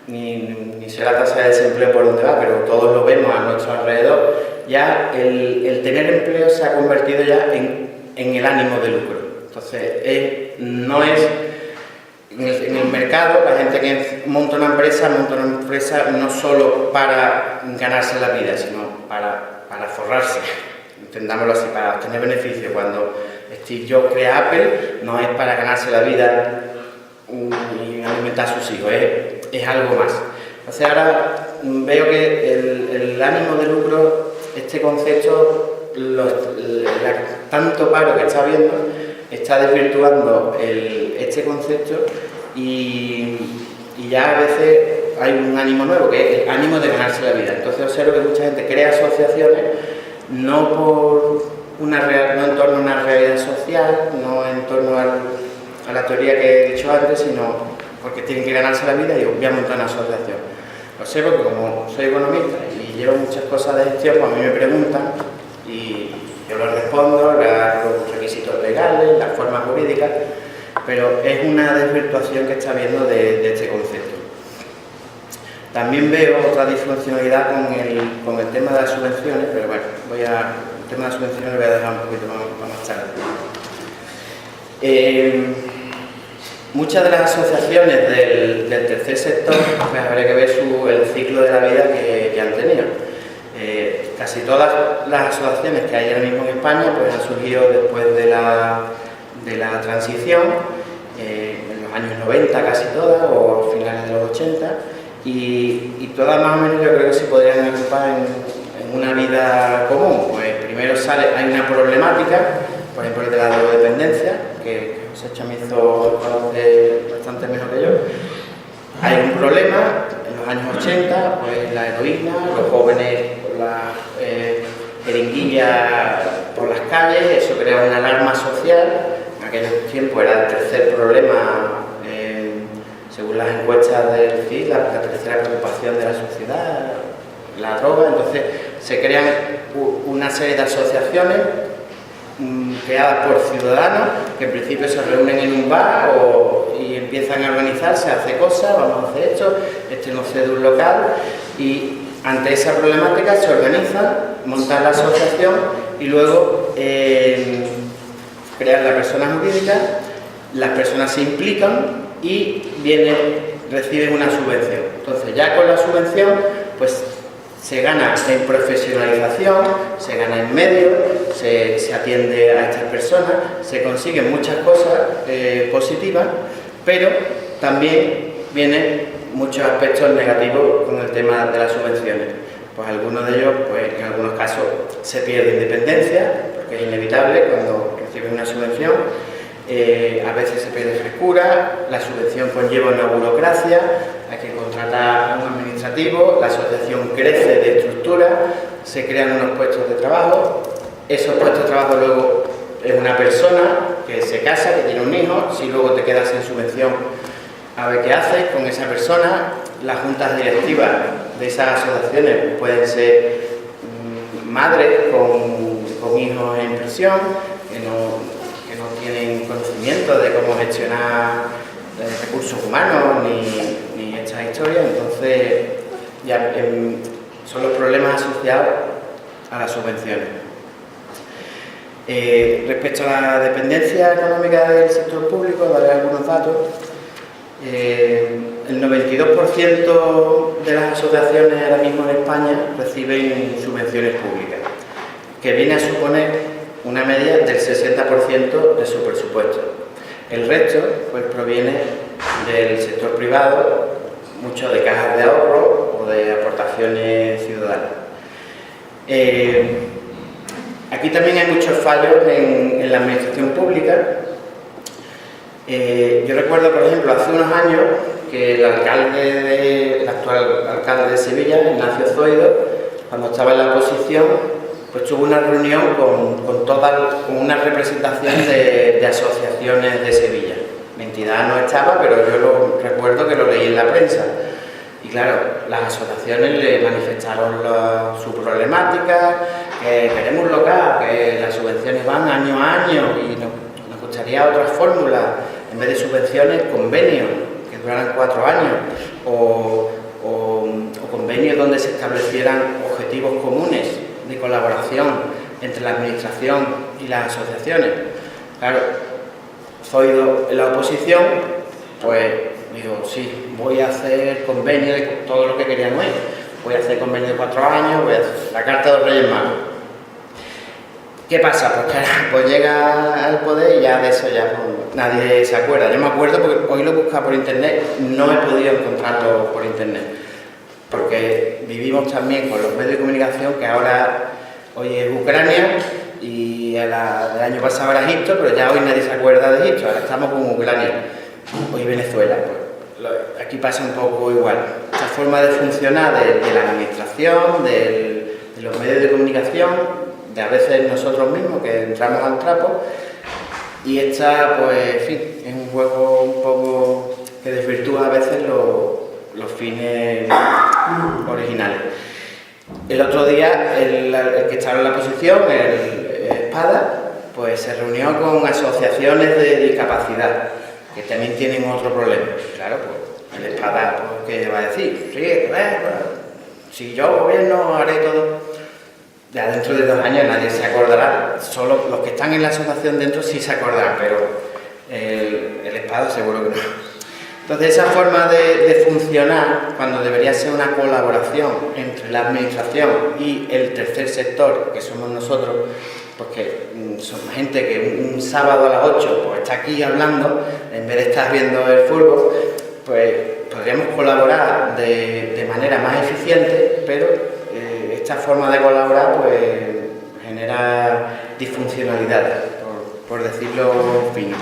ni sé la tasa de desempleo por dónde va, pero todos lo vemos a nuestro alrededor, ya el tener empleo se ha convertido ya en el ánimo de lucro. Entonces, no es en el mercado, la gente que monta una empresa no solo para ganarse la vida, sino para forrarse, entendámoslo así, para obtener beneficios. Cuando Steve Jobs crea Apple, no es para ganarse la vida y alimentar a sus hijos, es algo más. Entonces ahora veo que el ánimo de lucro, este concepto, tanto paro que está habiendo, está desvirtuando este concepto y ya a veces hay un ánimo nuevo, que es el ánimo de ganarse la vida. Entonces observo que mucha gente crea asociaciones no en torno a una realidad social, no en torno a la teoría que he dicho antes, sino porque tienen que ganarse la vida y voy a montar una asociación. Observo que como soy economista y llevo muchas cosas de gestión, pues a mí me preguntan y yo les respondo, los requisitos legales, las formas jurídicas, pero es una desvirtuación que está habiendo de este concepto. También veo otra disfuncionalidad con el tema de las subvenciones, pero bueno, el tema de las subvenciones lo voy a dejar un poquito más tarde. Muchas de las asociaciones del tercer sector, pues habría que ver el ciclo de la vida que han tenido. Casi todas las asociaciones que hay ahora mismo en España pues han surgido después de la transición, en los años 90 casi todas, o a finales de los 80, y todas más o menos yo creo que se podrían agrupar en una vida común. Pues primero hay una problemática, por ejemplo el de la drogodependencia, que José Chamizo conoce bastante mejor que yo. Hay un problema, en los años 80, pues la heroína, los jóvenes con la jeringuilla por las calles, eso crea una alarma social. En aquellos tiempos era el tercer problema, según las encuestas del CID, la tercera preocupación de la sociedad, la droga. Entonces se crean una serie de asociaciones creadas por ciudadanos que en principio se reúnen en un bar y empiezan a organizarse, a hacer cosas, vamos a hacer esto, no cede un local, y ante esa problemática se organizan, montan la asociación y luego crean la persona jurídica, las personas se implican y reciben una subvención. Entonces ya con la subvención pues se gana en profesionalización, se gana en medios, se atiende a estas personas, se consiguen muchas cosas positivas, pero también vienen muchos aspectos negativos con el tema de las subvenciones. Pues algunos de ellos, pues en algunos casos se pierde independencia, porque es inevitable cuando reciben una subvención. A veces se pierde frescura, la subvención conlleva una burocracia, hay que contratar a un administrativo, la asociación crece de estructura, se crean unos puestos de trabajo, esos puestos de trabajo luego es una persona que se casa, que tiene un hijo, si luego te quedas sin subvención, a ver qué haces con esa persona. Las juntas directivas de esas asociaciones pueden ser madres con hijos en prisión, que no tienen conocimiento de cómo gestionar recursos humanos ni estas historias. Entonces ya son los problemas asociados a las subvenciones. Respecto a la dependencia económica del sector público, daré algunos datos. El 92% de las asociaciones ahora mismo en España reciben subvenciones públicas, que viene a suponer una media del 60% de su presupuesto. El resto pues proviene del sector privado, mucho de cajas de ahorro o de aportaciones ciudadanas. Aquí también hay muchos fallos en la administración pública. Yo recuerdo, por ejemplo, hace unos años que el actual alcalde de Sevilla, Ignacio Zoido, cuando estaba en la oposición, pues tuvo una reunión con una representación de asociaciones de Sevilla. Mi entidad no estaba, pero yo recuerdo que lo leí en la prensa. Y claro, las asociaciones le manifestaron su problemática, que queremos local, que las subvenciones van año a año y nos gustaría otras fórmulas, en vez de subvenciones, convenios que duraran 4 años o convenios donde se establecieran objetivos comunes de colaboración entre la administración y las asociaciones. Claro, Zoido en la oposición Pues digo, sí, voy a hacer convenio de todo lo que querían oír. Voy a hacer convenio de 4 años, voy a hacer la Carta de los Reyes Magos. ¿Qué pasa? Pues que pues llega al poder y ya de eso ya pues, nadie se acuerda. Yo me acuerdo porque hoy lo he buscado por internet, no he podido encontrarlo por internet. Porque vivimos también con los medios de comunicación que ahora, hoy es Ucrania y el año pasado era Egipto, pero ya hoy nadie se acuerda de Egipto, ahora estamos con Ucrania, hoy Venezuela. Pues, aquí pasa un poco igual. Esta forma de funcionar de la administración, de los medios de comunicación, de a veces nosotros mismos que entramos al trapo, y esta, pues, en fin, es un juego un poco que desvirtúa a veces los fines originales. El otro día, el que estaba en la oposición, el Espada, pues se reunió con asociaciones de discapacidad, que también tienen otro problema. Claro, pues, el Espada, pues, ¿qué va a decir? Sí, si yo gobierno haré todo. Ya dentro de 2 años nadie se acordará, solo los que están en la asociación dentro sí se acordarán, pero el Espada seguro que no. Entonces esa forma de funcionar, cuando debería ser una colaboración entre la administración y el tercer sector, que somos nosotros, porque somos gente que un sábado a las 8 pues, está aquí hablando, en vez de estar viendo el fútbol, pues podríamos colaborar de manera más eficiente, pero esta forma de colaborar pues genera disfuncionalidad, por decirlo fino.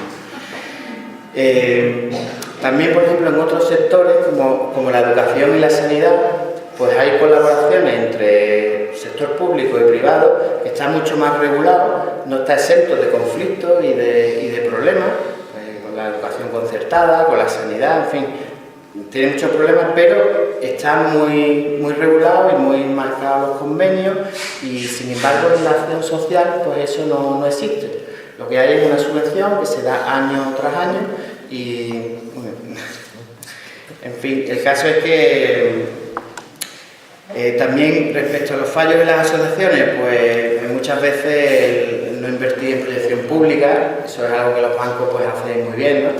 También, por ejemplo, en otros sectores, como la educación y la sanidad, pues hay colaboraciones entre sector público y privado que está mucho más regulado, no está exento de conflictos y de problemas, con la educación concertada, con la sanidad, en fin, tiene muchos problemas, pero está muy regulado y muy marcados los convenios, y sin embargo en la acción social pues eso no existe. Lo que hay es una subvención que se da año tras año y, en fin, el caso es que también respecto a los fallos de las asociaciones, pues muchas veces no invertir en proyección pública, eso es algo que los bancos pues hacen muy bien, ¿no?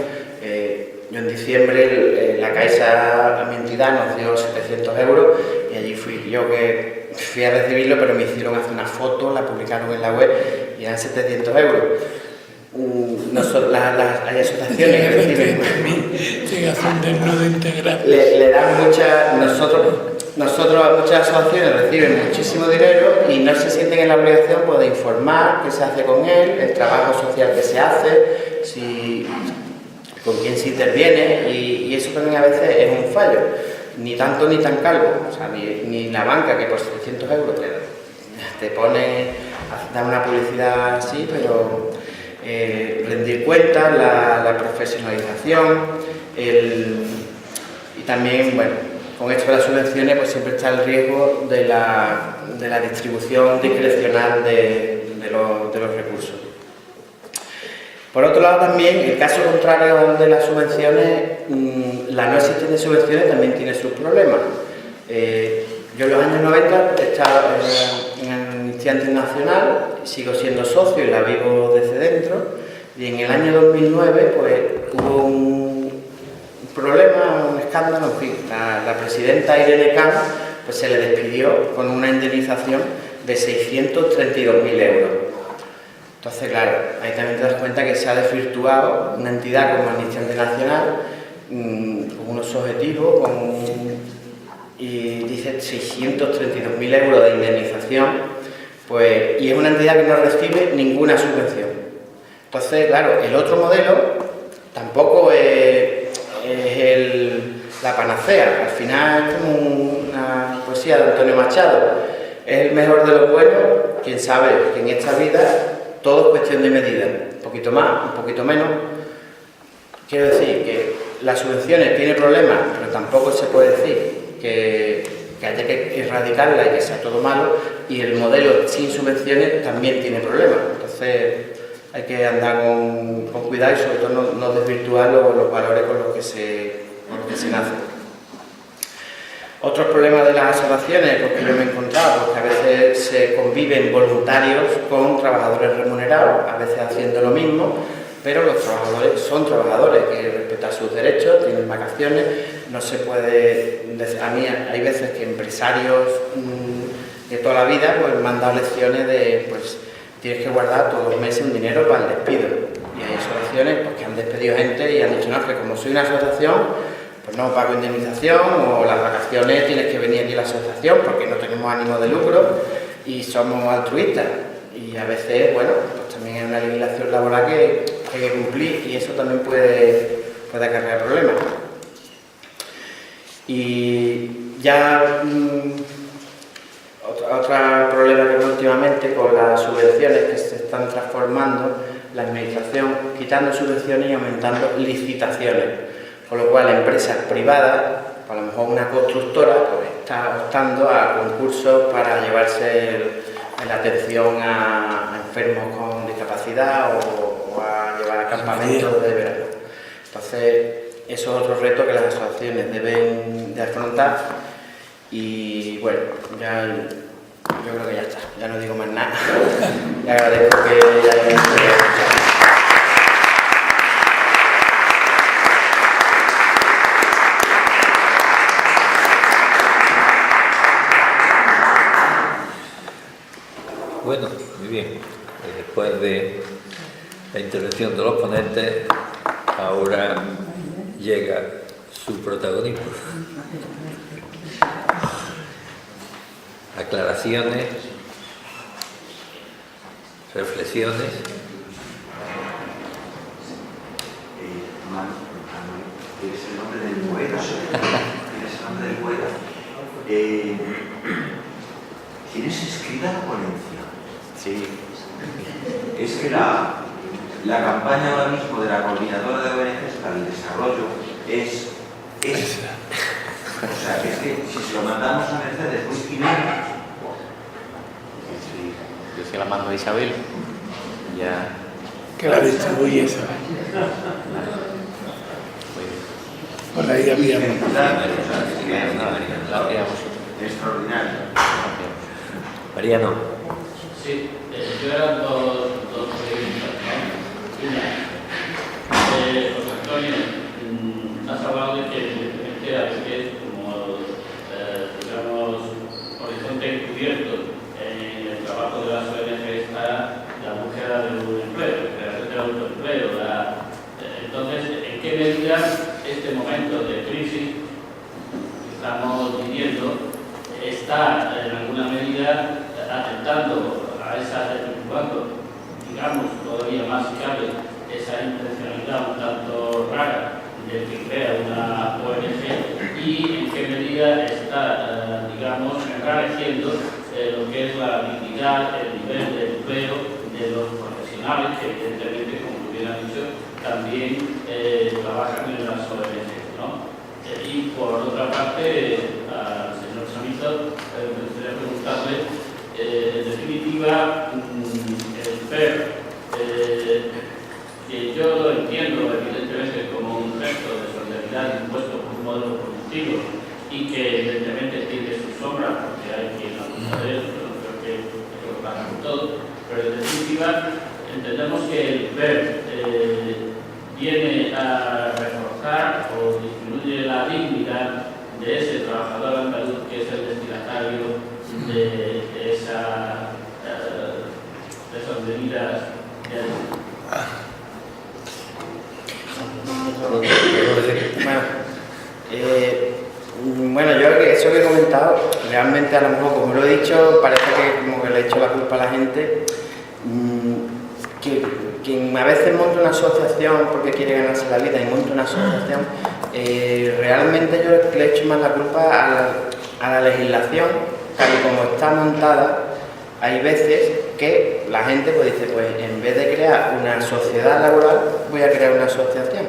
Yo en diciembre la Caixa a mi entidad nos dio 700 euros y allí fui yo que fui a recibirlo, pero me hicieron hacer una foto, la publicaron en la web y eran 700 euros. Hay asociaciones que reciben... Le dan nosotros a muchas asociaciones reciben muchísimo dinero y no se sienten en la obligación pues, de informar qué se hace con él, el trabajo social que se hace, con quién se interviene, y eso también a veces es un fallo, ni tanto ni tan calvo, o sea, ni la banca que por 700 euros te pone, da una publicidad así, pero rendir cuentas, la profesionalización, y también, bueno, con esto de las subvenciones pues siempre está el riesgo de la distribución discrecional de los recursos. Por otro lado también, el caso contrario al de las subvenciones, la no existencia de subvenciones también tiene sus problemas. Yo en los años 90 estaba en Amnistía Internacional, sigo siendo socio y la vivo desde dentro, y en el año 2009 pues hubo un problema, un escándalo, en fin, la presidenta Irene Khan pues se le despidió con una indemnización de 632.000 euros. Entonces, claro, ahí también te das cuenta que se ha desvirtuado una entidad como Amnistía Internacional con unos objetivos, y dice 632.000 euros de indemnización, pues, y es una entidad que no recibe ninguna subvención. Entonces, claro, el otro modelo tampoco es la panacea, al final es como una poesía de Antonio Machado, es el mejor de los buenos, quien sabe que en esta vida todo es cuestión de medida, un poquito más, un poquito menos. Quiero decir que las subvenciones tienen problemas, pero tampoco se puede decir que haya que erradicarla y que sea todo malo, y el modelo sin subvenciones también tiene problemas. Entonces hay que andar con cuidado y sobre todo no desvirtuar los valores con los que se nace. Otros problemas de las asociaciones, porque yo me he encontrado, porque a veces se conviven voluntarios con trabajadores remunerados, a veces haciendo lo mismo, pero los trabajadores son trabajadores, hay que respetar sus derechos, tienen vacaciones, no se puede... A mí hay veces que empresarios de toda la vida pues me han dado lecciones de pues tienes que guardar todos los meses un dinero para el despido, y hay asociaciones pues, que han despedido gente y han dicho no, que como soy una asociación pues no pago indemnización, o las vacaciones tienes que venir aquí a la asociación porque no tenemos ánimo de lucro y somos altruistas. Y a veces, bueno, pues también hay una legislación laboral que hay que cumplir, y eso también puede acarrear problemas. Y ya otro problema que últimamente con las subvenciones que se están transformando la administración, quitando subvenciones y aumentando licitaciones, con lo cual empresas privadas, a lo mejor una constructora, pues está optando a concursos para llevarse la atención a enfermos con discapacidad o a llevar a campamentos de verano. Entonces, eso es otro reto que las asociaciones deben de afrontar, y bueno, ya yo creo que ya está, ya no digo más nada. Le agradezco que hayan escuchado. Bueno, muy bien. Después de la intervención de los ponentes, ahora llega su protagonismo. Aclaraciones, reflexiones. ¿Tienes el nombre del poeta? ¿Tienes el nombre del poeta? ¿Tienes escrita la ponencia? Sí. Es que la campaña ahora mismo de la coordinadora de ONGs para el desarrollo es esa. O sea, que es que si se lo mandamos a Mercedes Ruiz Jiménez... Yo se la mando a Isabel. Ya. Que la distribuye esa. Por ahí había... Extraordinario. Mariano. Sí, yo eran dos preguntas, ¿no? Una, José Antonio, has hablado de que evidentemente a veces como, digamos, horizonte encubierto en el trabajo de las ONG está la búsqueda de un empleo, la creación de autoempleo. Entonces, ¿en qué medida este momento de crisis que estamos viviendo está en alguna medida atentando a esa, digamos, todavía más si cabe, esa intencionalidad un tanto rara del que crea una ONG, y en qué medida está, digamos, enrareciendo lo que es la dignidad, el nivel de empleo de los profesionales que, evidentemente, como bien ha dicho, también trabajan en las ONG, ¿no? Y por otra parte, al señor Samito, me gustaría preguntarle, en definitiva, el PER, que yo lo entiendo evidentemente como un gesto de solidaridad impuesto por un modelo productivo, y que evidentemente tiene sus sombras porque hay quien abusa de él, pero no creo que lo pasa con todo. Pero en definitiva, entendemos que el PER viene a reforzar o disminuye la dignidad de ese trabajador andaluz que es el destinatario de esas medidas de Bueno, yo eso que he comentado, realmente a lo mejor, como lo he dicho, parece que como que le he hecho la culpa a la gente. Quien a veces monta una asociación porque quiere ganarse la vida y monta una asociación, realmente yo le echo más la culpa a la legislación, tal y como está montada. Hay veces que la gente pues dice, pues en vez de crear una sociedad laboral, voy a crear una asociación.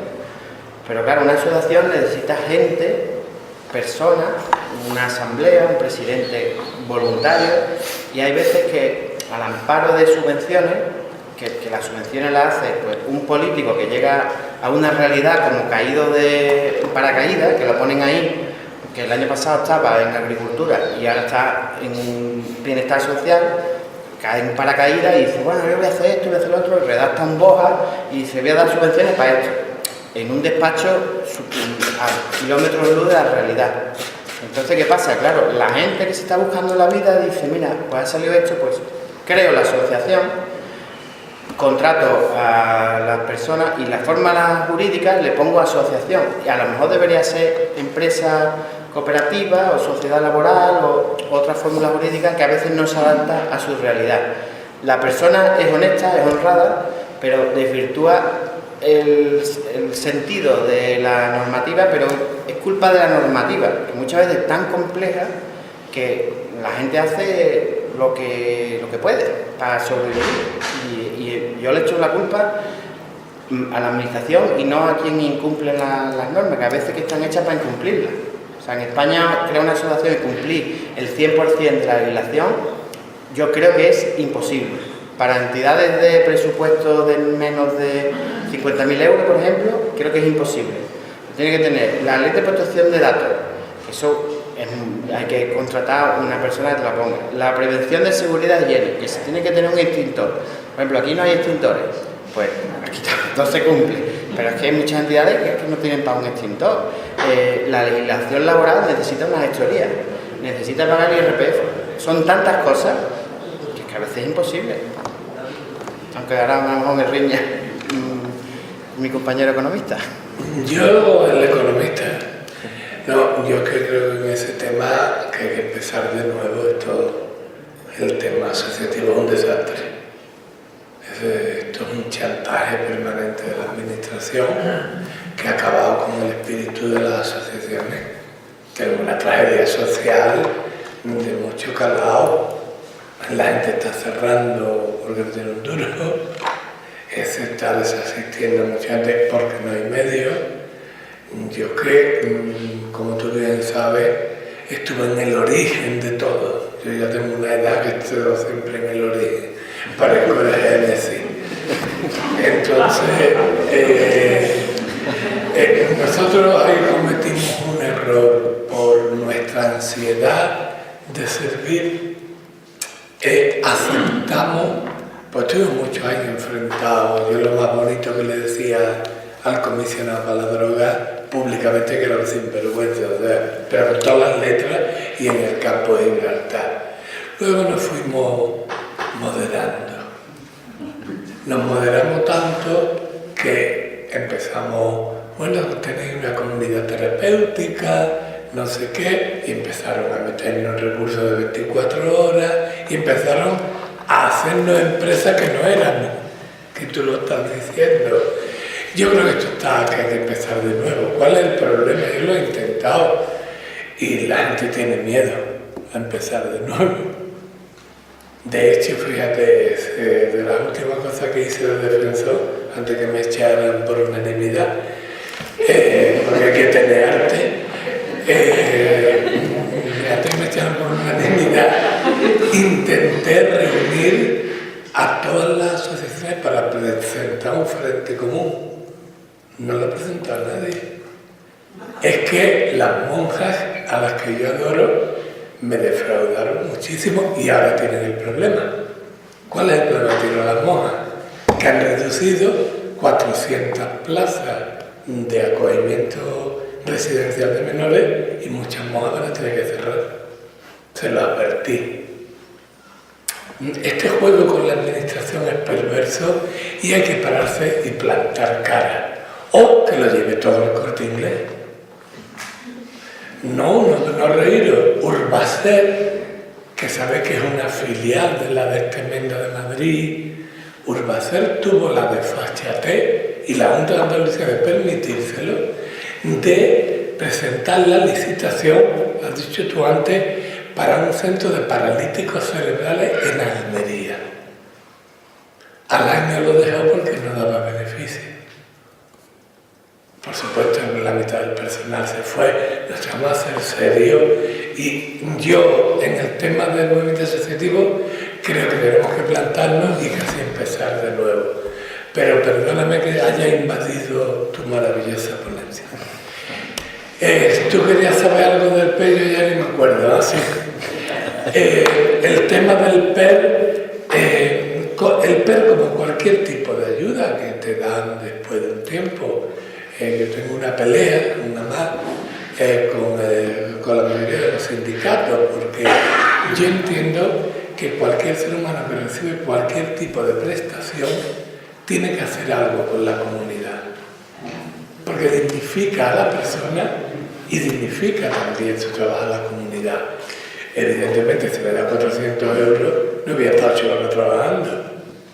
Pero claro, una asociación necesita gente, personas, una asamblea, un presidente voluntario, y hay veces que al amparo de subvenciones, que las subvenciones las hace pues un político que llega a una realidad como caído de paracaídas, que lo ponen ahí, que el año pasado estaba en agricultura y ahora está en bienestar social. cae en paracaídas y dice, bueno, yo voy a hacer esto, voy a hacer lo otro, y redacta un boja y dice, voy a dar subvenciones para esto. En un despacho a kilómetros de luz de la realidad. Entonces, ¿qué pasa? Claro, la gente que se está buscando la vida dice, mira, pues ha salido esto, pues creo la asociación, contrato a las personas y la forma jurídica le pongo asociación. Y a lo mejor debería ser empresa cooperativa o sociedad laboral o otra fórmula jurídica que a veces no se adapta a su realidad. La persona es honesta, es honrada, pero desvirtúa el sentido de la normativa, pero es culpa de la normativa, que muchas veces es tan compleja que la gente hace lo que puede para sobrevivir. Y yo le echo la culpa a la administración y no a quien incumple las normas, que a veces que están hechas para incumplirlas. O sea, en España crear una asociación y cumplir el 100% de la legislación, yo creo que es imposible. Para entidades de presupuesto de menos de 50.000 euros, por ejemplo, creo que es imposible. Tiene que tener la ley de protección de datos, eso hay que contratar a una persona que te la ponga. La prevención de seguridad y higiene, que se tiene que tener un extintor. Por ejemplo, aquí no hay extintores, pues aquí no se cumple. Pero es que hay muchas entidades que no tienen para un extintor. La legislación laboral necesita una gestoría, necesita pagar el IRPF. Son tantas cosas que a veces es imposible. Aunque ahora a lo mejor me riña mi compañero economista. Yo, el economista, no, yo creo que en ese tema que hay que empezar de nuevo. El tema asociativo es un desastre. Esto es un chantaje permanente de la administración que ha acabado con el espíritu de las asociaciones. Tengo una tragedia social de mucho calado. La gente está cerrando porque no tiene un duro, se está desasistiendo mucha gente porque no hay medios. Yo que, como tú bien sabes, estuve en el origen de todo. Yo ya tengo una edad que estoy siempre en el origen, parezco de Génesis. Entonces, nosotros ahí cometimos un error por nuestra ansiedad de servir. Aceptamos, pues tuvimos muchos años enfrentados. Yo lo más bonito que le decía al comisionado para la droga públicamente que era un sinvergüenza, o sea, pero con todas las letras y en el campo de Gibraltar. Luego nos fuimos moderando. Nos moderamos tanto que empezamos, bueno, tenéis una comunidad terapéutica, no sé qué, y empezaron a meternos recursos de 24 horas y empezaron a hacernos empresas que no éramos, que tú lo estás diciendo. Yo creo que esto está, que hay que empezar de nuevo. ¿Cuál es el problema? Yo lo he intentado y la gente tiene miedo a empezar de nuevo. De hecho, fíjate, de las últimas cosas que hice de defensor, antes que me echaran por unanimidad, porque hay que tener arte, antes que me echaran por unanimidad, intenté reunir a todas las asociaciones para presentar un frente común. No lo presentó a nadie. Es que las monjas a las que yo adoro me defraudaron muchísimo y ahora tienen el problema. ¿Cuál es el problema que tienen las monjas? Que han reducido 400 plazas de acogimiento residencial de menores y muchas monjas van a tener que cerrar. Se lo advertí. Este juego con la administración es perverso y hay que pararse y plantar cara. O que lo lleve todo el Corte Inglés. No reíros. Urbacer, que sabe que es una filial de la Destemenda de Madrid, Urbacer tuvo la desfachatez y la Junta de Andalucía de permitírselo, de presentar la licitación, has dicho tú antes, para un centro de paralíticos cerebrales en Almería. Al año lo dejó porque no daba beneficio. Por supuesto, la mitad del personal se fue, nos llamó a ser serio y yo, en el tema del movimiento asociativo, creo que tenemos que plantarnos y casi empezar de nuevo. Pero perdóname que haya invadido tu maravillosa ponencia. Tú querías saber algo del PER, yo ya ni me acuerdo, ¿no? Sí. El tema del PER cualquier tipo de ayuda que te dan después de un tiempo. Yo tengo una pelea, con la mayoría de los sindicatos, porque yo entiendo que cualquier ser humano que recibe cualquier tipo de prestación tiene que hacer algo con la comunidad, porque dignifica a la persona y dignifica también su trabajo en la comunidad. Evidentemente, si me da 400 euros, no voy a estar 8 horas trabajando,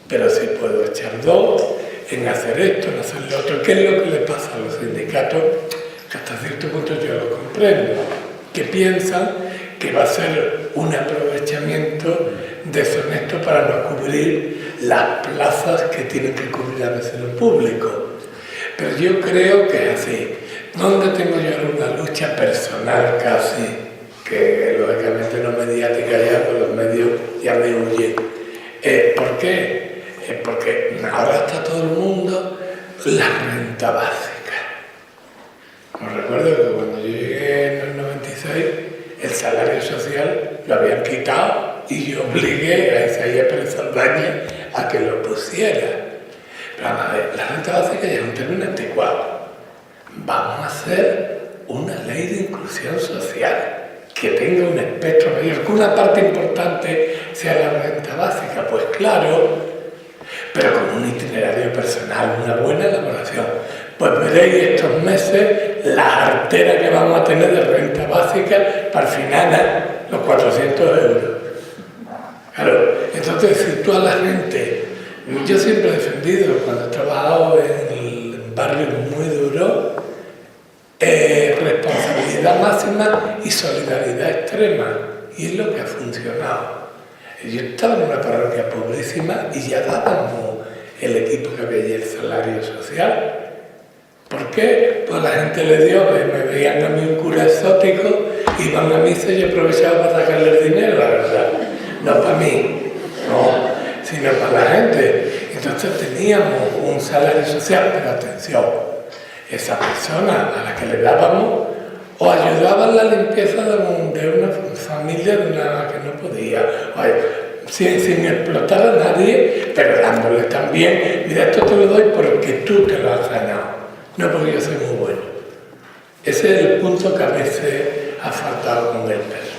pero sí puedo echar 2 en hacer esto, en hacer lo otro. ¿Qué es lo que le pasa a los sindicatos? Que hasta cierto punto yo lo comprendo, que piensan que va a ser un aprovechamiento deshonesto para no cubrir las plazas que tienen que cubrir a veces el público. Pero yo creo que es así. ¿Dónde tengo yo una lucha personal casi? Que lógicamente no mediática ya, pues los medios ya me huyen. ¿Por qué? Porque ahora está todo el mundo la renta básica. Os recuerdo que cuando yo llegué en el 96, el salario social lo habían quitado y yo obligué a Isaías Pérez Saldaña a que lo pusiera. Pero vamos a ver, la renta básica ya es un término anticuado. Vamos a hacer una ley de inclusión social que tenga un espectro mayor, que una parte importante sea la renta básica, pues claro, pero con un itinerario personal, una buena elaboración. Pues veréis estos meses la artera que vamos a tener de renta básica para al final los 400 euros. Claro, entonces si tú a la gente, yo siempre he defendido, cuando he trabajado en barrios muy duros, responsabilidad máxima y solidaridad extrema, y es lo que ha funcionado. Yo estaba en una parroquia pobrísima y ya dábamos el equipo que había allí el salario social. ¿Por qué? Pues la gente le dio, me veían a mí un cura exótico, iban a misa y yo aprovechaba para sacarle el dinero, la verdad. No para mí, no, sino para la gente. Entonces teníamos un salario social, pero atención, esa persona a la que le dábamos o ayudaba en la limpieza de una familia de una que no podía, sin explotar a nadie, pero dándole también, mira, esto te lo doy porque tú te lo has ganado, no porque yo soy muy bueno. Ese es el punto que a veces ha faltado con el perro.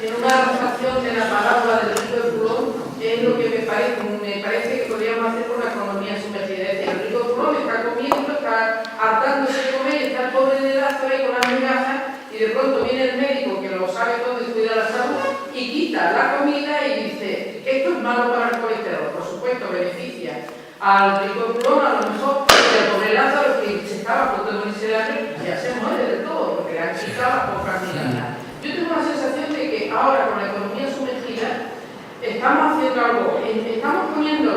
En una reflexión de la parábola del rico de Pulón, es lo que me parece que podríamos hacer con la economía sumergida. Es decir, el rico de Pulón está comiendo, está hartándose de comer, está el pobre de Lazo ahí con las migajas, y de pronto viene el médico que lo sabe todo y cuida la salud y quita la comida y dice, esto es malo para el colesterol. Por supuesto, beneficia al rico de Pulón, a lo mejor el pobre Lázaro que se estaba portando miserable ya se muere de todo, porque le han quitado las pocas migajas. Yo tengo la sensación de que ahora con la economía sumergida estamos haciendo algo, estamos poniendo,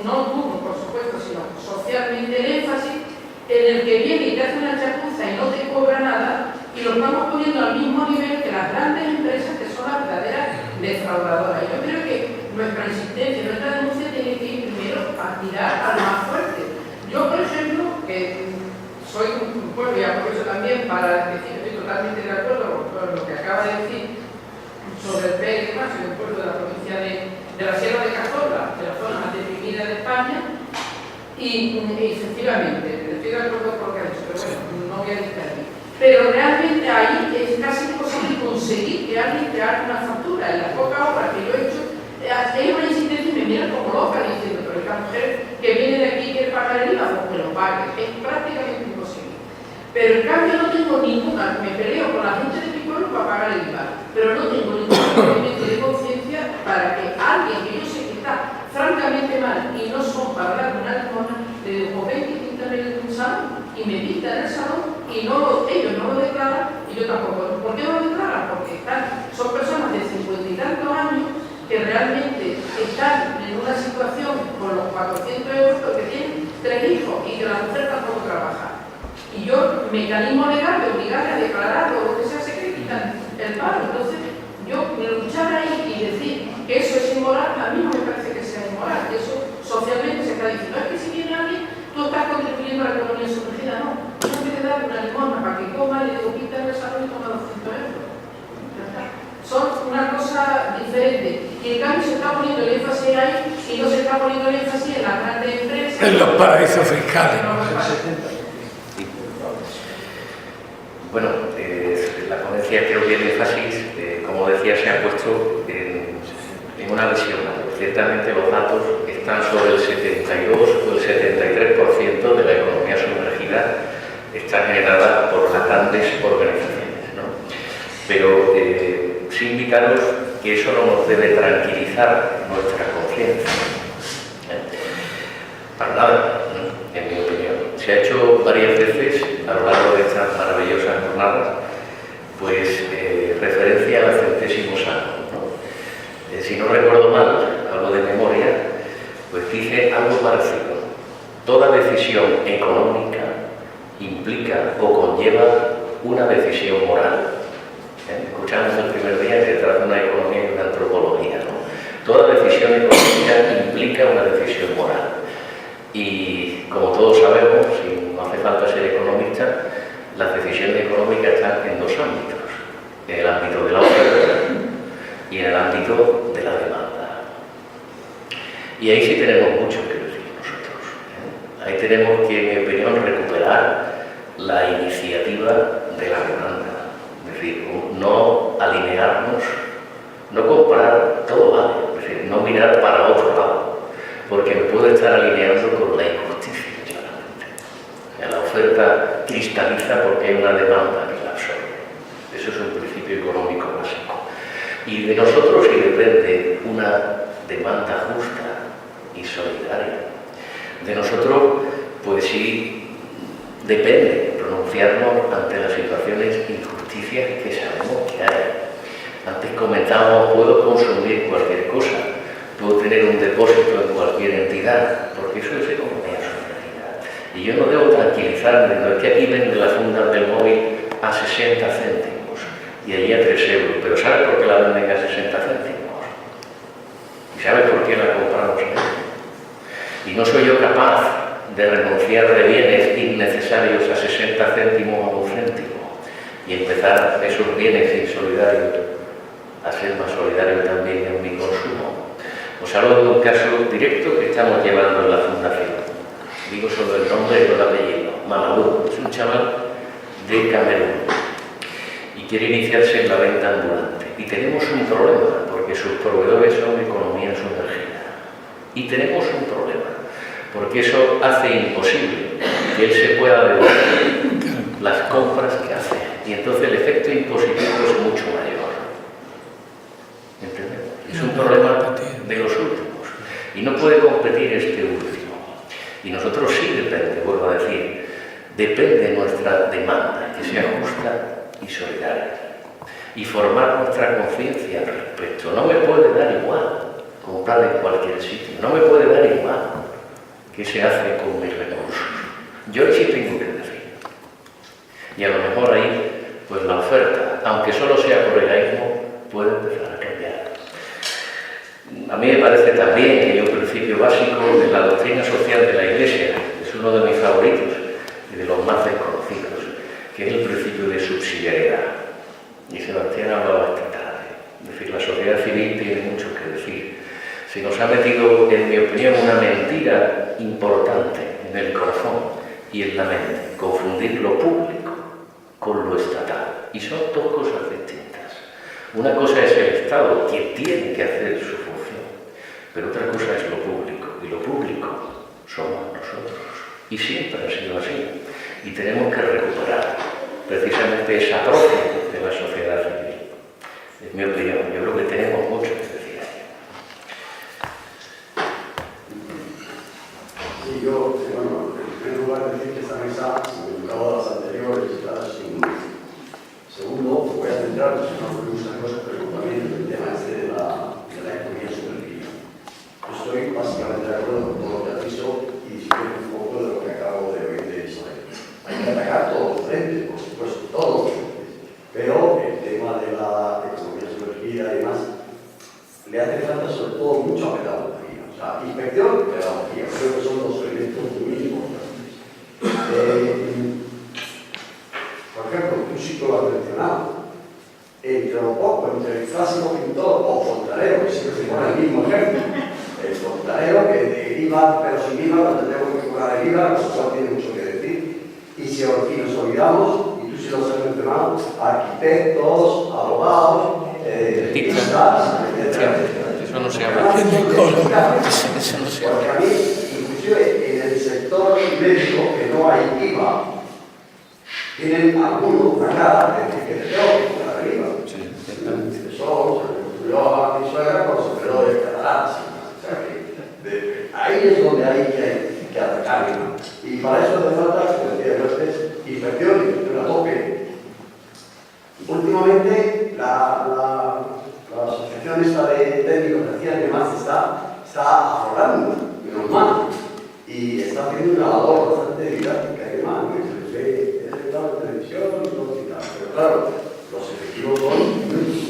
no tú, por supuesto, sino socialmente el énfasis en el que viene y te hace una chapuza y no te cobra nada, y lo estamos poniendo al mismo nivel que las grandes empresas que son las verdaderas defraudadoras. Yo creo que nuestra insistencia, nuestra denuncia tiene que ir primero a tirar al más fuerte. Yo, por ejemplo, que soy un pueblo, y aprovecho también para decir, estoy totalmente de acuerdo con lo que acaba de decir sobre el PER y demás, soy un pueblo de la provincia de la Sierra de Cazorla, de la zona más deprimida de España, y efectivamente, estoy de acuerdo con lo que ha dicho, pero bueno, no voy a decir aquí. Pero realmente ahí es casi imposible conseguir que alguien te haga una factura. En las pocas obras que yo he hecho, hay una insistencia y me miran como loca diciendo, pero esta mujer que viene de aquí quiere pagar el IVA, pues que lo pague. Es prácticamente imposible. Pero en cambio no tengo ninguna, me peleo con la gente de mi pueblo para pagar el IVA, pero no tengo ningún movimiento de conciencia para que alguien que yo sé que está francamente mal y no son para darme una limona, le digo, ven que pintan en un salón y me pintan en el salón y ellos no lo declaran y yo tampoco. ¿Por qué no lo declaran? Porque son personas de 50 y tantos años que realmente están en una situación con los 400 euros porque tienen 3 hijos y que la mujer tampoco trabaja. Y yo, mecanismo legal de obligarle a declararlo o lo que sea, sé que quitan el paro. Entonces, yo luchar ahí y decir que eso es inmoral, a mí no me parece que sea inmoral. Eso socialmente se está diciendo. Es que si viene alguien, tú estás contribuyendo a la economía sumergida. No, yo en vez de darle una limosna para que coma, le digo, quita el salón y toma 200 euros. Son una cosa y en cambio se está poniendo el énfasis ahí y no se está poniendo el énfasis en las grandes empresas. En los paraísos fiscales. Bueno, la ponencia creo que el énfasis, como decía, se ha puesto en una visión. Ciertamente los datos están sobre el 72 o el 73% de la economía sumergida está generada por las grandes organizaciones, ¿no? Pero sí indicaros que eso no nos debe tranquilizar nuestra conciencia. Para nada, ¿no? En mi opinión. Se ha hecho varias veces a lo largo de estas maravillosas jornadas, pues referencia al centésimo salmo, ¿no? Si no recuerdo mal, hablo de memoria, pues dice algo parecido. Toda decisión económica implica o conlleva una decisión moral. Escuchamos el primer día que se trata de una economía y una antropología, ¿no? Toda decisión económica implica una decisión moral. Y como todos sabemos, y no hace falta ser economista, las decisiones económicas están en dos ámbitos: en el ámbito de la oferta y en el ámbito de la demanda. Y ahí sí tenemos mucho que decir nosotros, ¿eh? Ahí tenemos que, en mi opinión, recuperar la iniciativa de la demanda. Es decir, no alinearnos, no comprar, todo vale, es decir, no mirar para otro lado, porque me puedo estar alineando con la injusticia, claramente. La oferta cristaliza porque hay una demanda que la absorbe. Eso es un principio económico básico. Y de nosotros sí depende una demanda justa y solidaria. De nosotros, pues sí, depende pronunciarnos ante las situaciones de injusticias que sabemos que hay. Antes comentábamos, puedo consumir cualquier cosa, puedo tener un depósito en cualquier entidad, porque eso es economía sumergida. Y yo no debo tranquilizarme, no es que aquí venden las fundas del móvil a 60 céntimos y allí a 3 euros, pero ¿sabes por qué la venden a 60 céntimos? ¿Y sabes por qué la compramos ahí? Y no soy yo capaz de renunciar de bienes innecesarios a 60 céntimos o 1 céntimo y empezar esos bienes insolidarios a ser más solidario también en mi consumo. Os hablo de un caso directo que estamos llevando en la fundación. Digo solo el nombre y no el apellido. Mamadou es un chaval de Camerún y quiere iniciarse en la venta ambulante. Y tenemos un problema, porque sus proveedores son economía sumergida. Y tenemos un problema, porque eso hace imposible que él se pueda devolver las compras que hace. Y entonces el efecto impositivo es mucho mayor. ¿Entendemos? Es un problema de los últimos. Y no puede competir este último. Y nosotros sí depende, vuelvo a decir, depende nuestra demanda, que sea justa y solidaria. Y formar nuestra conciencia al respecto. No me puede dar igual comprar en cualquier sitio. No me puede dar igual qué se hace con mis recursos. Yo sí tengo que decir. Y a lo mejor ahí, pues la oferta, aunque solo sea por egoísmo, puede empezar a cambiar. A mí me parece también que hay un principio básico de la doctrina social de la Iglesia, es uno de mis favoritos y de los más desconocidos, que es el principio de subsidiariedad. Y Sebastián hablaba esta tarde. Es decir, la sociedad civil tiene mucho que decir. Se nos ha metido, en mi opinión, una mentira importante en el corazón y en la mente: confundir lo público con lo estatal. Y son dos cosas distintas. Una cosa es el Estado, que tiene que hacer su función, pero otra cosa es lo público. Y lo público somos nosotros. Y siempre ha sido así. Y tenemos que recuperar precisamente esa troce de la sociedad civil. Es mi opinión. Yo creo que tenemos mucho que decir ahí. Sí, yo, bueno, en primer lugar decir que esta mesa, como todas las anteriores, está sin luz. Segundo, voy a centrarnos en algunas cosas, pero también en el tema este de la economía sumergida. Yo estoy básicamente de acuerdo con todo lo que ha dicho y discrepo un poco de lo que acabo de oír de Isabel. Hay que atacar todos los frentes, por supuesto, todos los frentes. Pero el tema de la economía sumergida y demás, le hace falta sobre todo mucha pedagogía. O sea, inspección y pedagogía. Creo que son dos elementos muy importantes. Por ejemplo, tú sí que lo has mencionado. entre lo poco, entre el clásico pintor o fontanero, que siempre se pone el mismo ejemplo, el fontanero que iba, pero sin IVA, cuando tenemos que cobrar el IVA, no tiene mucho que decir. Y nos olvidamos, y tú sí lo has mencionado, arquitectos, abogados, dentistas, etc. Eso no se habla. Eso no se habla. Porque a mí, inclusive en el sector médico, que no hay IVA, tienen algunos una cara de que te tengo que cobrar el IVA. Eso se yo a mi suegra con sombrero de catalán. O sea que ahí es donde hay que atacar. Y para eso hace falta, como decía yo, inspección a tope. Últimamente, la asociación esta de técnicos de ciencia y demás está aflorando, menos mal, y está haciendo una labor bastante didáctica y demás, ¿no? Se les ve en la televisión, y tal. Pero claro, los efectivos son muchos.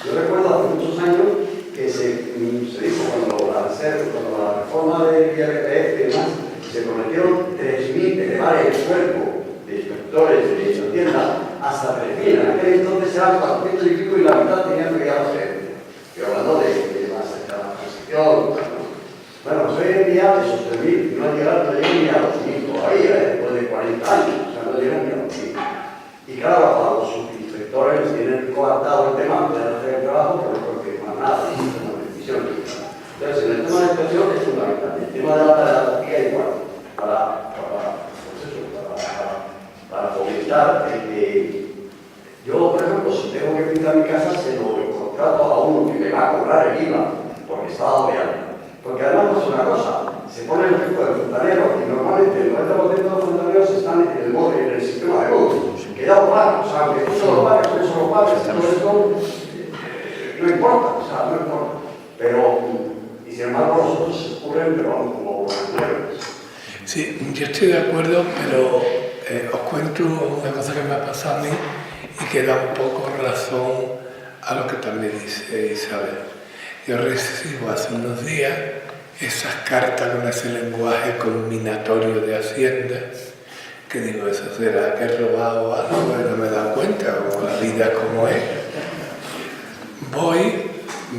Yo recuerdo hace muchos años que se dijo cuando la reforma del IRPF y demás, se prometieron 3.000 elevar el cuerpo de inspectores de Hacienda hasta 3.000. En aquel entonces eran 400 y pico y la mitad tenían que ir a la gente. Pero hablando de la transición, bueno, pues hoy en día esos 3.000 no llegan ni a 2.000 todavía, después de 40 años, o sea, no llegan ni a 2.000. Y claro, a los subinspectores les tienen coartado el tema de hacer el trabajo, pero no porque más nada, y toman decisiones. Entonces, en el tema de la inspección es fundamental. El tema de la pedagogía igual, para fomentar que yo, por ejemplo, si tengo que pintar mi casa, se lo contrato a uno que me va a cobrar el IVA, porque está obviando. Porque además pasa una cosa, se pone el ejemplo del fontanero y normalmente el 90% de los fontaneros están en el sistema de luz, que da igual, o sea, aunque tú solo pagas, tú solo pagas, todo esto no importa, o sea, no importa. Pero, y sin embargo, los otros ocurren, pero vamos como nuevos. Sí, yo estoy de acuerdo, pero os cuento una cosa que me ha pasado a mí y que da un poco razón a lo que también dice Isabel. Yo recibo hace unos días esas cartas con ese lenguaje conminatorio de Hacienda, que digo, eso será que he robado algo y no me he dado cuenta, o la vida como es. Voy,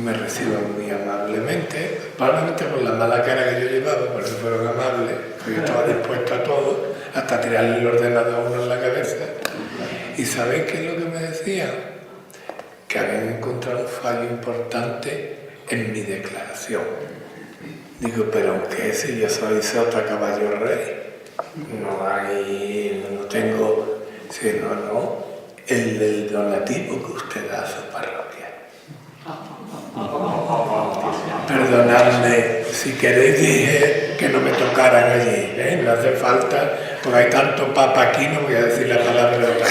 me reciben muy amablemente, probablemente por la mala cara que yo llevaba, por eso fueron amables, porque yo estaba dispuesto a todo, hasta tirarle el ordenador a uno en la cabeza. ¿Y sabéis qué es lo que me decían? Que habían encontrado un fallo importante en mi declaración. Digo, pero ¿qué si yo soy sota caballo rey? No tengo, sí, no, el donativo que usted da a su parroquia. Perdonadme, si queréis dije que no me tocaran allí, no hace falta, porque hay tanto papa aquí, no voy a decir la palabra otra.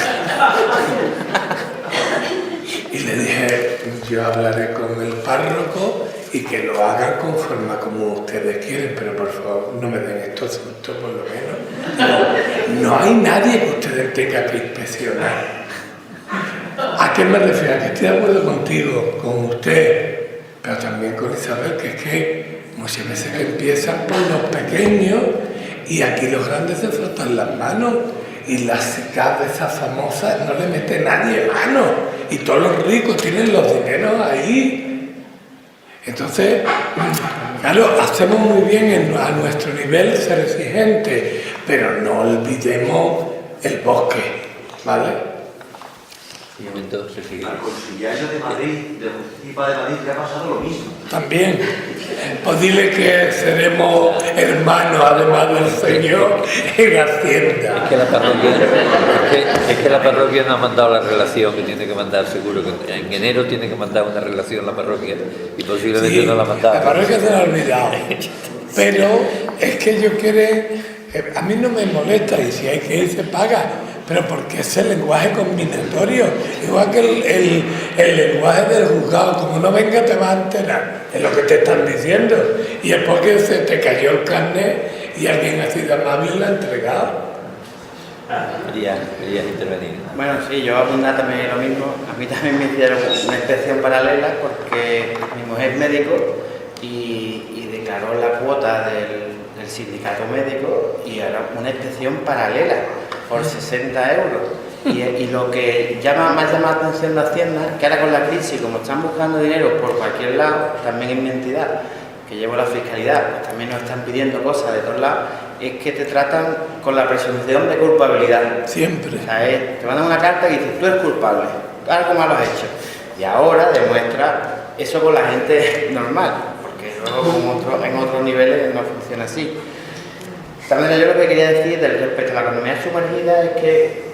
Y le dije, yo hablaré con el párroco y que lo hagan conforme a como ustedes quieren, pero por favor no me den estos sustos por lo menos. No hay nadie que ustedes tengan que inspeccionar. ¿A qué me refiero? A que estoy de acuerdo contigo, con usted, pero también con Isabel, que es que muchas veces que empiezan por los pequeños y aquí los grandes se frotan las manos y las SICAP esas famosas no le mete nadie mano y todos los ricos tienen los dineros ahí. Entonces, claro, hacemos muy bien a nuestro nivel ser exigentes, pero no olvidemos el bosque, ¿vale? Al conciliario de Madrid, del municipio de Madrid, le ha pasado lo mismo. También. Pues dile que seremos hermanos, además del Señor, en Hacienda. Es que la parroquia no ha mandado la relación que tiene que mandar, seguro que en enero tiene que mandar una relación la parroquia y posiblemente sí, no la ha mandado. La parroquia se la ha olvidado. Pero es que ellos quieren, a mí no me molesta y si hay que ir se paga. Pero porque es el lenguaje combinatorio, igual que el lenguaje del juzgado, como no venga te vas a enterar, es lo que te están diciendo. Y es porque se te cayó el carnet y alguien ha sido amable y lo ha entregado. Querías intervenir. Bueno, sí, yo apuntar también lo mismo. A mí también me hicieron una inspección paralela porque mi mujer es médico y declaró la cuota del sindicato médico y era una inspección paralela por 60 euros. Y lo que más llama la atención de Hacienda, que ahora con la crisis, como están buscando dinero por cualquier lado, también en mi entidad, que llevo la fiscalidad, pues también nos están pidiendo cosas de todos lados, es que te tratan con la presunción de culpabilidad. Siempre. O sea, te mandan una carta y dices, tú eres culpable, algo malo has hecho. Y ahora demuestra eso con la gente normal, porque luego en otros niveles no funciona así. También yo lo que quería decir respecto a la economía sumergida es que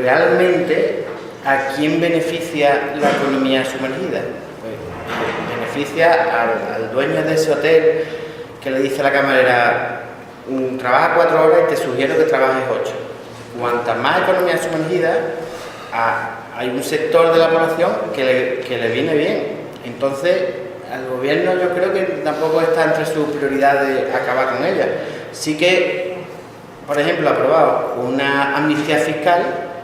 realmente, ¿a quién beneficia la economía sumergida? Pues, beneficia al dueño de ese hotel que le dice a la camarera, trabaja 4 horas y te sugiero que trabajes 8. Cuanta más economía sumergida, hay un sector de la población que le viene bien. Entonces, al gobierno yo creo que tampoco está entre sus prioridades acabar con ella. Sí que, por ejemplo, ha aprobado una amnistía fiscal,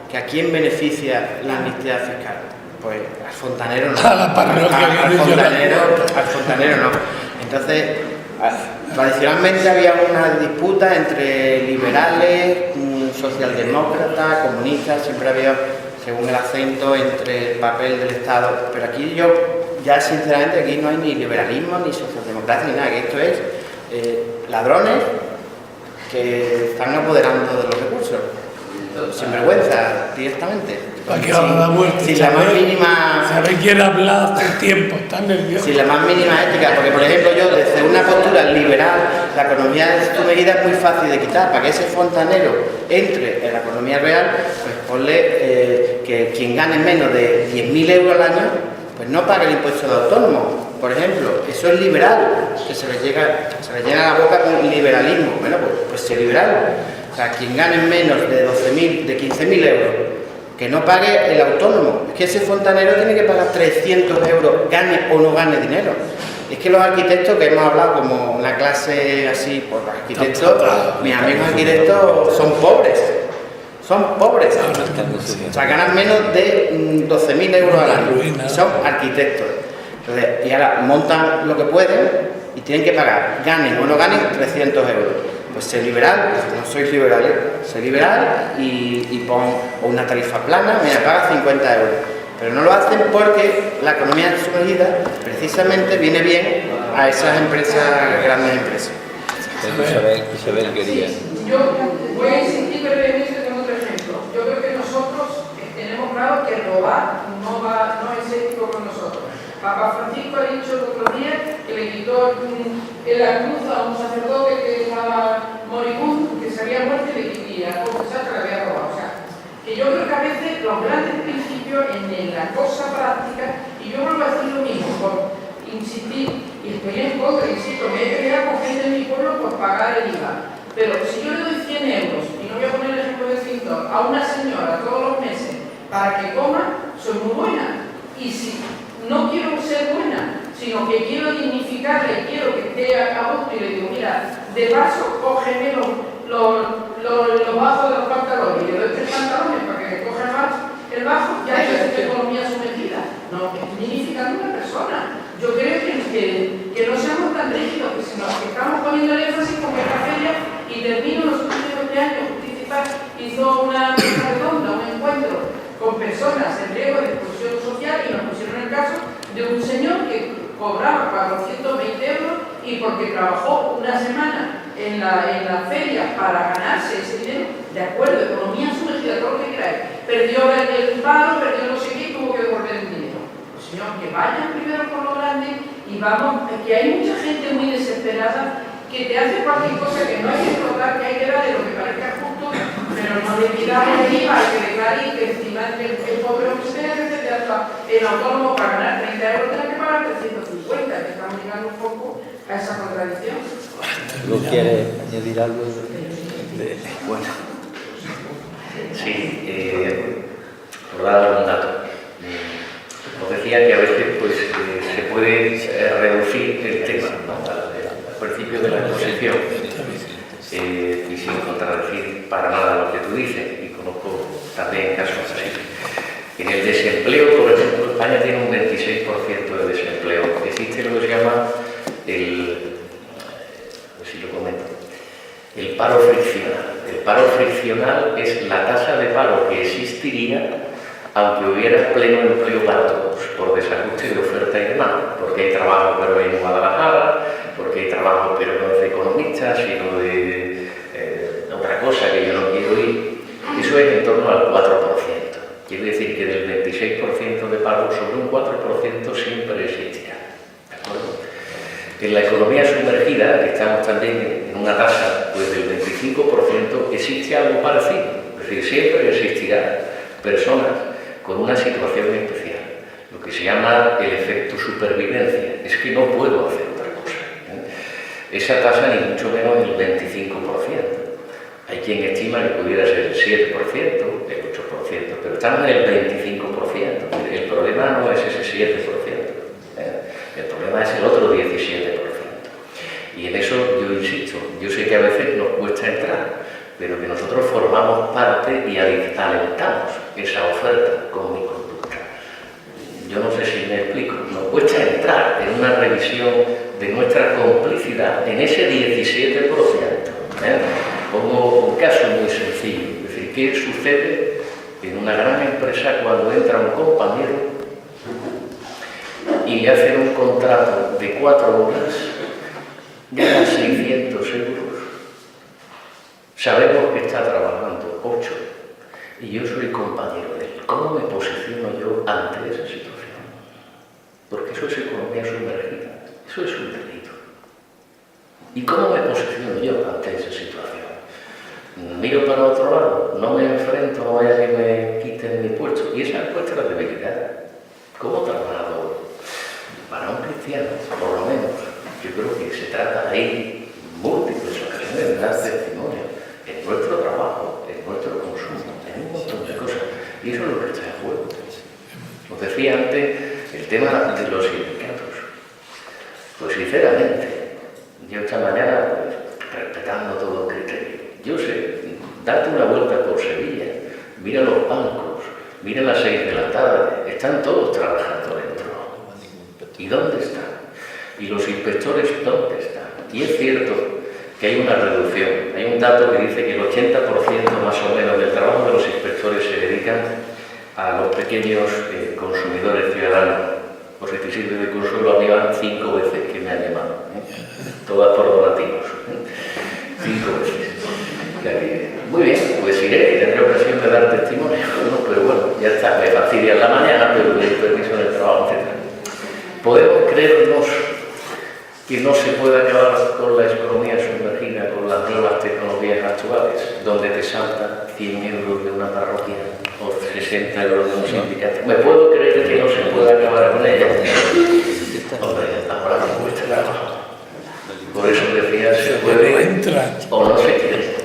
que ¿a quién beneficia la amnistía fiscal? Pues al fontanero no. A la parroquia. Al fontanero no. Entonces, tradicionalmente había una disputa entre liberales, socialdemócratas, comunistas, siempre había, según el acento, entre el papel del Estado. Pero aquí ya sinceramente, aquí no hay ni liberalismo, ni socialdemocracia, ni nada, que esto es ladrones que están apoderando de los recursos, sin vergüenza, directamente. ¿Para qué van a dar vueltas? Sin la más mínima... ¿Sabe quién habla hace tiempo? Está nervioso. Sin la más mínima ética, porque por ejemplo yo, desde una postura liberal, la economía sumergida es muy fácil de quitar. Para que ese fontanero entre en la economía real, pues ponle que quien gane menos de 10.000 euros al año, pues no pague el impuesto de autónomo. Por ejemplo, eso es liberal, que se le llena la boca con liberalismo. Bueno, pues ser liberal. O sea, quien gane menos de 15.000 euros, que no pague el autónomo. Es que ese fontanero tiene que pagar 300 euros, gane o no gane dinero. Es que los arquitectos, que hemos hablado como una clase así, pues los arquitectos, mis amigos arquitectos son pobres. Son pobres. O sea, ganan menos de 12.000 euros al año. Son arquitectos. Entonces, y ahora montan lo que pueden y tienen que pagar, ganen o no ganen, 300 euros. Pues ser liberal, no soy liberal, ser liberal y pon una tarifa plana, me paga 50 euros. Pero no lo hacen porque la economía sumergida precisamente viene bien a esas empresas, grandes empresas. Isabel quería. Yo voy a insistir brevemente con otro ejemplo. Yo creo que nosotros tenemos claro que robar no es ético con nosotros. Papa Francisco ha dicho el otro día que le quitó la cruz a un sacerdote que estaba moribundo, que se había muerto y le quitía, a confesar que le había robado. O sea, que yo creo que a veces los grandes principios en la cosa práctica, y yo vuelvo a decir lo mismo, por insistir, y estoy en contra, insisto, me he peleado con gente de mi pueblo por pagar el IVA. Pero si yo le doy 100 euros, y no voy a poner el ejemplo de Cinto, a una señora todos los meses para que coma, soy muy buena. Y si no quiero ser buena, sino que quiero dignificarle, quiero que esté a gusto y le digo, mira, de paso, cógeme los bajos de los pantalones y le doy 3 pantalones para que me coja más el bajo, ya es economía sumergida. No, estoy dignificando a una persona. Yo creo que no seamos tan rígidos, que estamos poniendo el énfasis con esta feria y termino los últimos años. Municipal hizo una mesa redonda, un encuentro con personas en riesgo de exclusión social y nos pusieron el caso de un señor que cobraba 420 euros y porque trabajó una semana en la feria para ganarse ese dinero, de acuerdo, economía sumergida, todo lo que queráis, perdió el paro, perdió no sé qué y tuvo que devolver el dinero. Pues señor, que vayan primero por lo grande y vamos, que hay mucha gente muy desesperada que te hace cualquier cosa que no hay que explotar, que hay que darle lo que parezca justo, pero no le quitamos el IVA, que declare y que encima el pobre hombre se tenga que hacer hasta el autónomo para ganar 30 euros tiene que pagar 350, que estamos llegando un poco a esa contradicción. ¿Tú quieres añadir algo? Bueno, sí, por dar un dato. Os decía que a veces pues, se puede reducir el tema, ¿no? Al principio de la exposición, y sin contradecir para nada lo que tú dices, y conozco también casos así. En el desempleo, por ejemplo, España tiene un 26% de desempleo. Existe lo que se llama el paro friccional. El paro friccional es la tasa de paro que existiría aunque hubiera pleno empleo para todos, por desajuste de oferta y demanda, porque hay trabajo pero en Guadalajara, porque hay trabajo pero no es de economistas, sino de otra cosa que yo no quiero ir. Eso es en torno al 4%. Quiere decir que del 26% de paro, sobre un 4% siempre existirá. ¿De acuerdo? En la economía sumergida, que estamos también en una tasa pues, del 25%, existe algo parecido. Es decir, siempre existirá personas con una situación especial. Lo que se llama el efecto supervivencia. Es que no puedo hacer otra cosa. Esa tasa ni mucho menos el 25%. Hay quien estima que pudiera ser el 7%, el 8%, pero estamos en el 25%. El problema no es ese 7%. El problema es el otro 17%. Y en eso yo insisto, yo sé que a veces nos cuesta entrar, pero que nosotros formamos parte y alentamos esa oferta con mi conducta. Yo no sé si me explico, nos cuesta entrar en una revisión de nuestra complicidad en ese 17%. Pongo un caso muy sencillo, es decir, ¿qué sucede en una gran empresa cuando entra un compañero y le hacen un contrato de 4 horas, gana 600 euros? Sabemos que está trabajando 8 y yo soy compañero de él. ¿Cómo me posiciono yo ante esa situación? Porque eso es economía sumergida, eso es un delito. ¿Y cómo me posiciono yo ante esa situación? Miro para otro lado, no me enfrento, no vaya que me quiten mi puesto. Y esa es vuestra debilidad. Como trabajador, para un cristiano, por lo menos, yo creo que se trata ahí múltiples ocasiones de dar testimonio en nuestro trabajo, en nuestro consumo, en un montón de cosas. Y eso es lo que está en juego. Os decía antes el tema de los sindicatos. Pues sinceramente, yo esta mañana, pues, respetando todo el criterio, yo sé, date una vuelta por Sevilla, mira los bancos, mira las 6 de la tarde, están todos trabajando dentro. ¿Y dónde están? ¿Y los inspectores dónde están? Y es cierto que hay una reducción. Hay un dato que dice que el 80% más o menos del trabajo de los inspectores se dedican a los pequeños consumidores ciudadanos. Pues si te sirve de consuelo, a mí van 5 veces que me han llamado, todas por donativos. 5 veces. Muy bien, pues iré y tendré ocasión de dar testimonio, ¿no? Pero bueno, ya está, me fastidia en la mañana, pero me permiso en el trabajo, etc. Podemos creernos que no se puede acabar con la economía sumergida, con las nuevas tecnologías actuales, donde te saltan 100 euros de una parroquia o 60 euros de un sindicato. ¿Me puedo creer que no se puede acabar con ella? Hombre, ahora me cuesta trabajo. Por eso decía, se puede o no se quiere.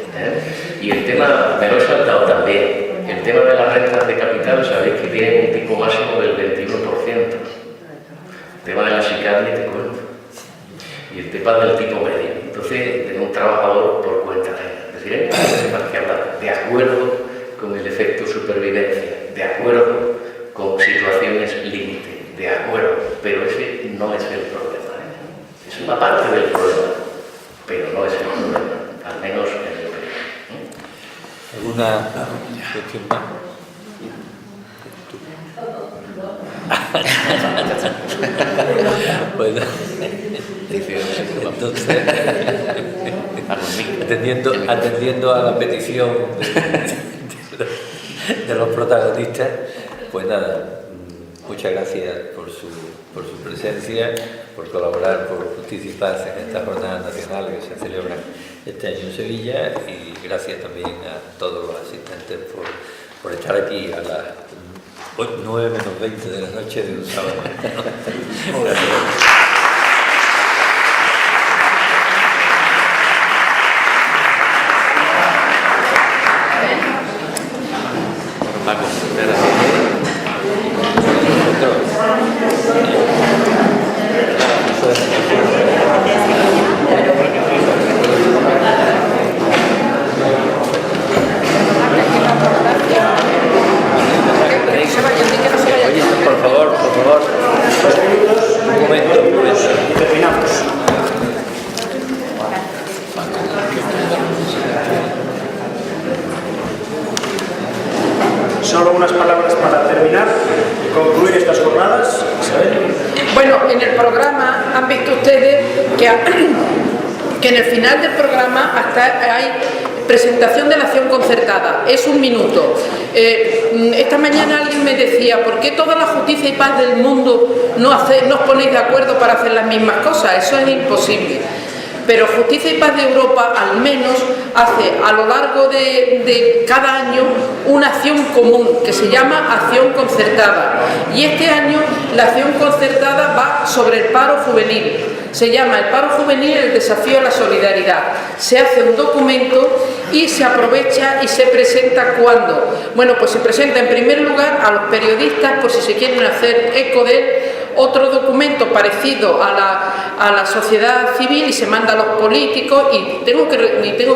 Y el tema, me lo he saltado también, el tema de las rentas de capital, sabéis que tiene un tipo máximo del 21%. El tema de la SICAD ni te cuento. Y el tema del tipo medio. Entonces, de un trabajador por cuenta ajena. Es decir, hay que hablar de acuerdo con el efecto supervivencia, de acuerdo con situaciones límite, de acuerdo, pero ese no es el problema. Es una parte del problema, pero no es el problema, al menos en el opinión. ¿Alguna cuestión más? Bueno, entonces, atendiendo a la petición de los protagonistas, pues nada, muchas gracias por su presencia, por colaborar, por participar en estas jornadas nacionales que se celebran este año en Sevilla, y gracias también a todos los asistentes por estar aquí a las 9 menos 20 de la noche de un sábado. Gracias. Oye, por favor, un momento. que en el final del programa hasta hay presentación de la acción concertada, es 1 minuto. Esta mañana alguien me decía, ¿por qué toda la justicia y paz del mundo no os ponéis de acuerdo para hacer las mismas cosas? Eso es imposible. Pero Justicia y Paz de Europa al menos hace a lo largo de cada año una acción común que se llama acción concertada. Y este año la acción concertada va sobre el paro juvenil. Se llama el paro juvenil el desafío a la solidaridad. Se hace un documento y se aprovecha y se presenta ¿cuándo? Bueno, pues se presenta en primer lugar a los periodistas por si se quieren hacer eco de él. Otro documento parecido a la sociedad civil y se manda a los políticos y tengo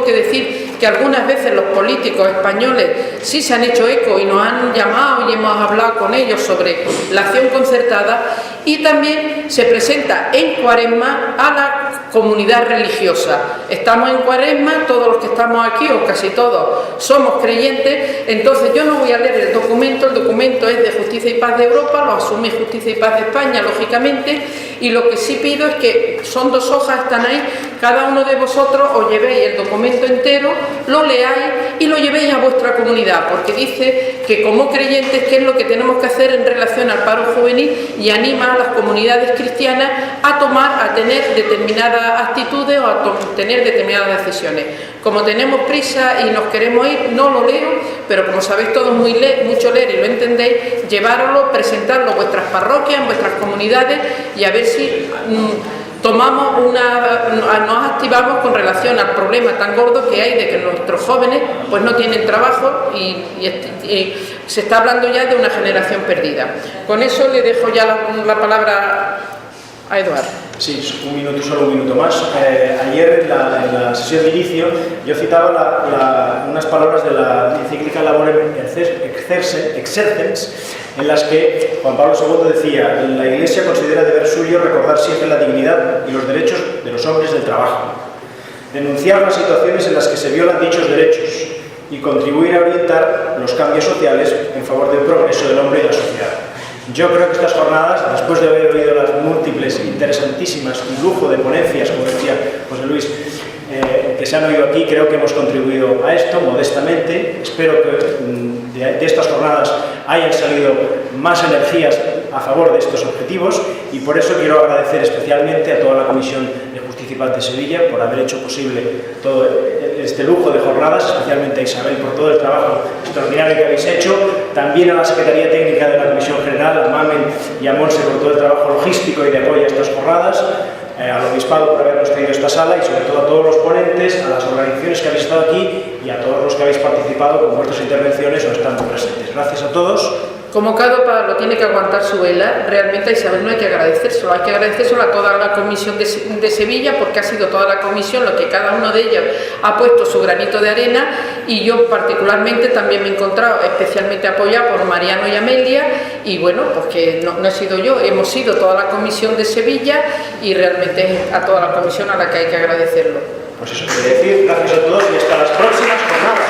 que decir que algunas veces los políticos españoles sí se han hecho eco y nos han llamado y hemos hablado con ellos sobre la acción concertada y también se presenta en Cuaresma a la comunidad religiosa. Estamos en Cuaresma, todos los que estamos aquí o casi todos somos creyentes, entonces yo no voy a leer el documento es de Justicia y Paz de Europa, lo asume Justicia y Paz de España, lógicamente, y lo que sí pido es que son 2 hojas, están ahí, cada uno de vosotros os llevéis el documento entero, lo leáis y lo llevéis a vuestra comunidad, porque dice que como creyentes qué es lo que tenemos que hacer en relación al paro juvenil y anima a las comunidades cristianas a tener determinadas actitudes o a tener determinadas decisiones. Como tenemos prisa y nos queremos ir, no lo leo, pero como sabéis todos mucho leer y lo entendéis, llevároslo, presentarlo en vuestras parroquias, en vuestras comunidades y a ver si nos activamos con relación al problema tan gordo que hay de que nuestros jóvenes pues no tienen trabajo y se está hablando ya de una generación perdida. Con eso le dejo ya la palabra a Eduardo. Sí, solo un minuto más. Ayer en la sesión de inicio yo citaba unas palabras de la encíclica Laborem Exercens, en las que Juan Pablo II decía: la Iglesia considera deber suyo recordar siempre la dignidad y los derechos de los hombres del trabajo, denunciar las situaciones en las que se violan dichos derechos y contribuir a orientar los cambios sociales en favor del progreso del hombre y la sociedad. Yo creo que estas jornadas, después de haber oído las múltiples, interesantísimas, un lujo de ponencias, como decía José Luis, que se han oído aquí, creo que hemos contribuido a esto modestamente. Espero que de estas jornadas hayan salido más energías a favor de estos objetivos y por eso quiero agradecer especialmente a toda la Comisión de Justicia y Paz de Sevilla por haber hecho posible todo este lujo de jornadas, especialmente a Isabel por todo el trabajo extraordinario que habéis hecho, también a la Secretaría Técnica de la Comisión General, a Mamen y a Monse por todo el trabajo logístico y de apoyo a estas jornadas, al Obispado por habernos traído esta sala y sobre todo a todos los ponentes, a las organizaciones que habéis estado aquí y a todos los que habéis participado con vuestras intervenciones o estando presentes. Gracias a todos. Como cada palo tiene que aguantar su vela, realmente a Isabel no hay que agradecérselo, hay que agradecérselo a toda la Comisión de Sevilla, porque ha sido toda la Comisión lo que cada uno de ellos ha puesto su granito de arena, y yo particularmente también me he encontrado especialmente apoyado por Mariano y Amelia, y bueno, pues que no he sido yo, hemos sido toda la Comisión de Sevilla, y realmente es a toda la Comisión a la que hay que agradecerlo. Pues eso quiere decir, gracias a todos y hasta las próximas jornadas.